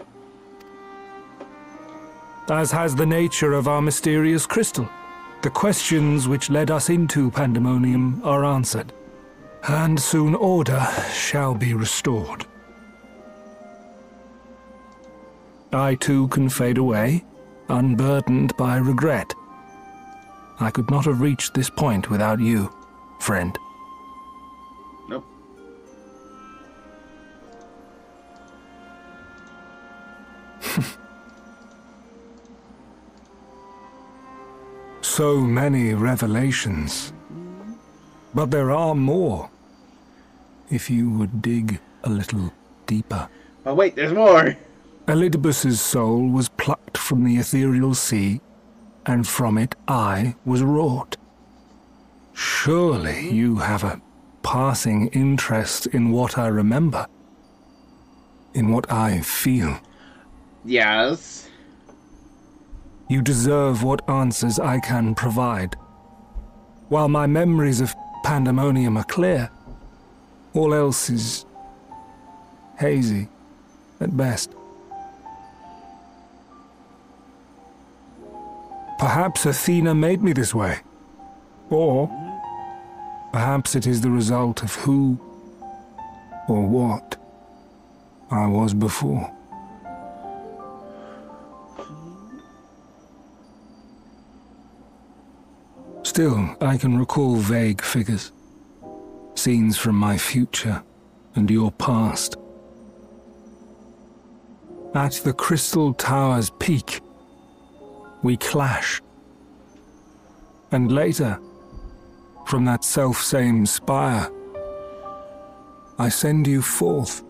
As has the nature of our mysterious crystal. The questions which led us into Pandæmonium are answered, and soon order shall be restored. I too can fade away, unburdened by regret. I could not have reached this point without you, friend. Nope. So many revelations. But there are more. If you would dig a little deeper. Oh wait, there's more! Elidibus's soul was plucked from the ethereal sea, and from it I was wrought. Surely you have a passing interest in what I remember. In what I feel. Yes. You deserve what answers I can provide. While my memories of Pandæmonium are clear, all else is hazy at best. Perhaps Athena made me this way. Or perhaps it is the result of who or what I was before. Still, I can recall vague figures, scenes from my future and your past. At the Crystal Tower's peak, we clash. And later, from that self-same spire, I send you forth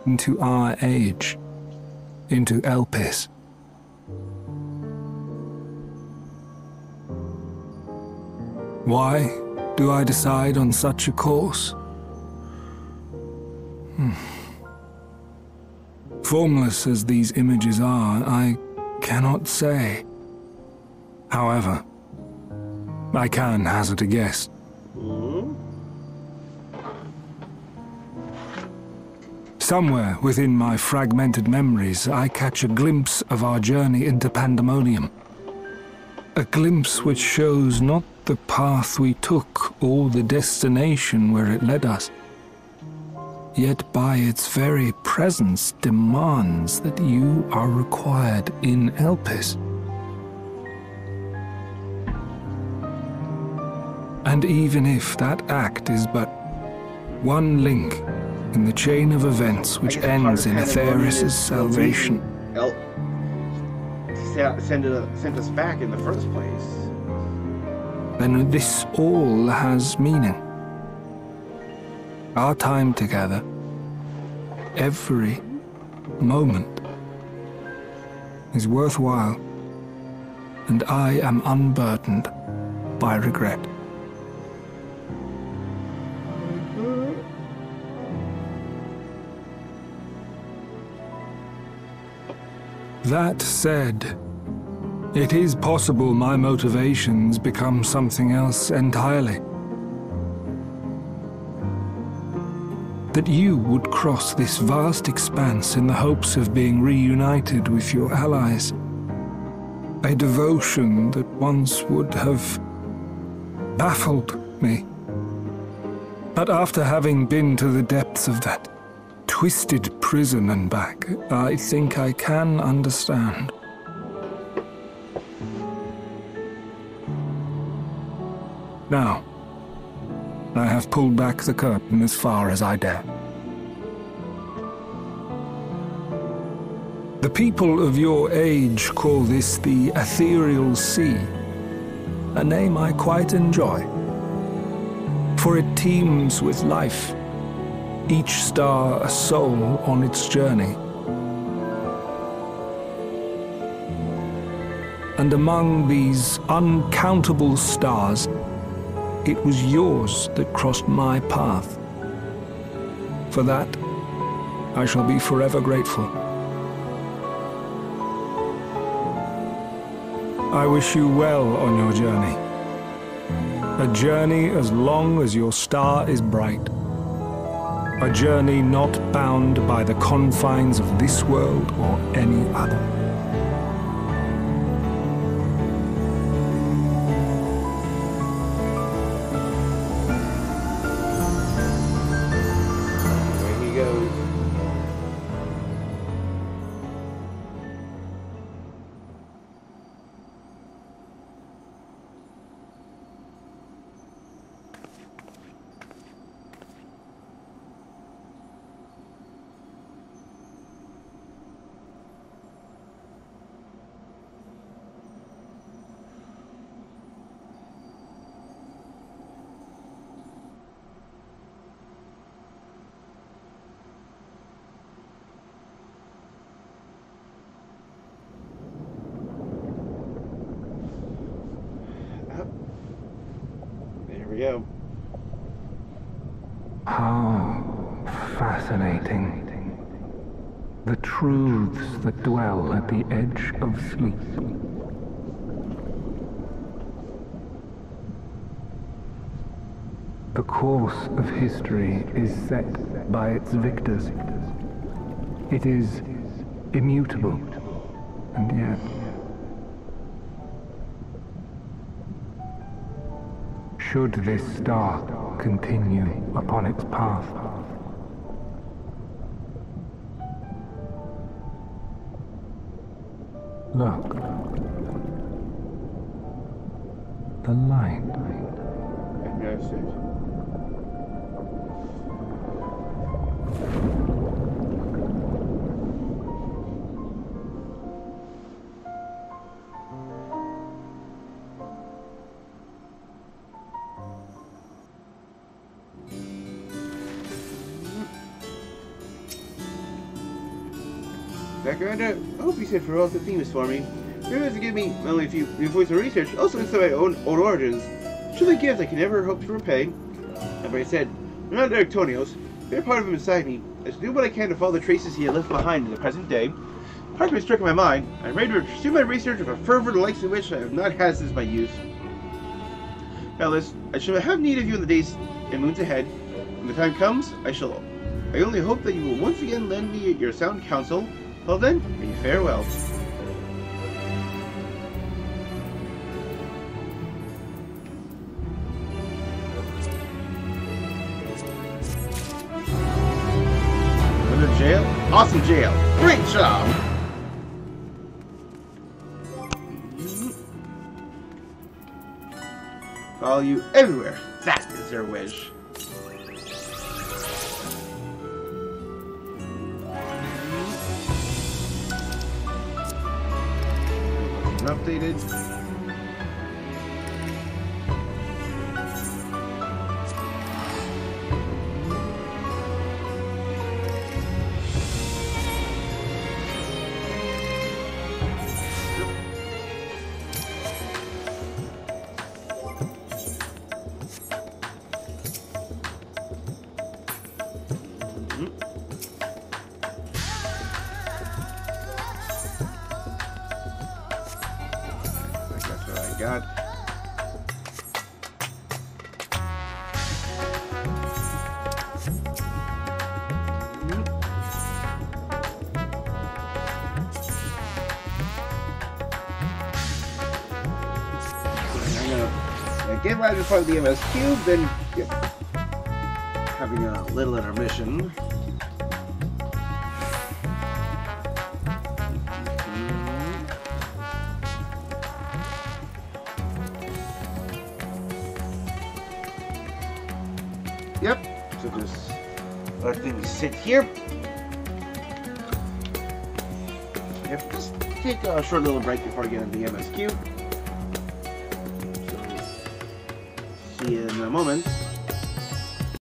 into our age, into Elpis. Why do I decide on such a course? Formless as these images are, I cannot say. However, I can hazard a guess. Somewhere within my fragmented memories, I catch a glimpse of our journey into Pandæmonium. A glimpse which shows not the path we took or the destination where it led us, yet by its very presence demands that you are required in Elpis. And even if that act is but one link in the chain of events which ends in Aetherius' salvation, sent us back in the first place, then this all has meaning. Our time together, every moment, is worthwhile, and I am unburdened by regret. That said, it is possible my motivations become something else entirely. That you would cross this vast expanse in the hopes of being reunited with your allies. A devotion that once would have baffled me. But after having been to the depths of that twisted prison and back, I think I can understand. Now, I have pulled back the curtain as far as I dare. The people of your age call this the Ethereal Sea, a name I quite enjoy, for it teems with life, each star a soul on its journey. And among these uncountable stars, it was yours that crossed my path. For that, I shall be forever grateful. I wish you well on your journey. A journey as long as your star is bright. A journey not bound by the confines of this world or any other. there he goes. There we go. How fascinating. The truths that dwell at the edge of sleep. The course of history is set by its victors. It is immutable, and yet should this star continue upon its path, look, the light. I've noticed it. Background, I hope you said farewell to Themis for me. Remember to give me not only a few new voice of research, also into my own origins. Truly a gift I can never hope to repay. As I said, I'm not Derek Tonios, but a part of him inside me. I should do what I can to follow the traces he had left behind in the present day. Part of me struck in my mind. I'm ready to pursue my research with a fervor the likes of which I have not had since my youth. Fellas, I shall have need of you in the days and moons ahead. When the time comes, I shall I only hope that you will once again lend me your sound counsel. Well then, be farewell. Another jail? Awesome jail! Great job! Follow you everywhere. That is their wish. Updated. God. Get right in front of the MS Cube, then having a little intermission. Yep, so just let things sit here. Yep, just take a short little break before I get into the MS Cube. So, see you in a moment.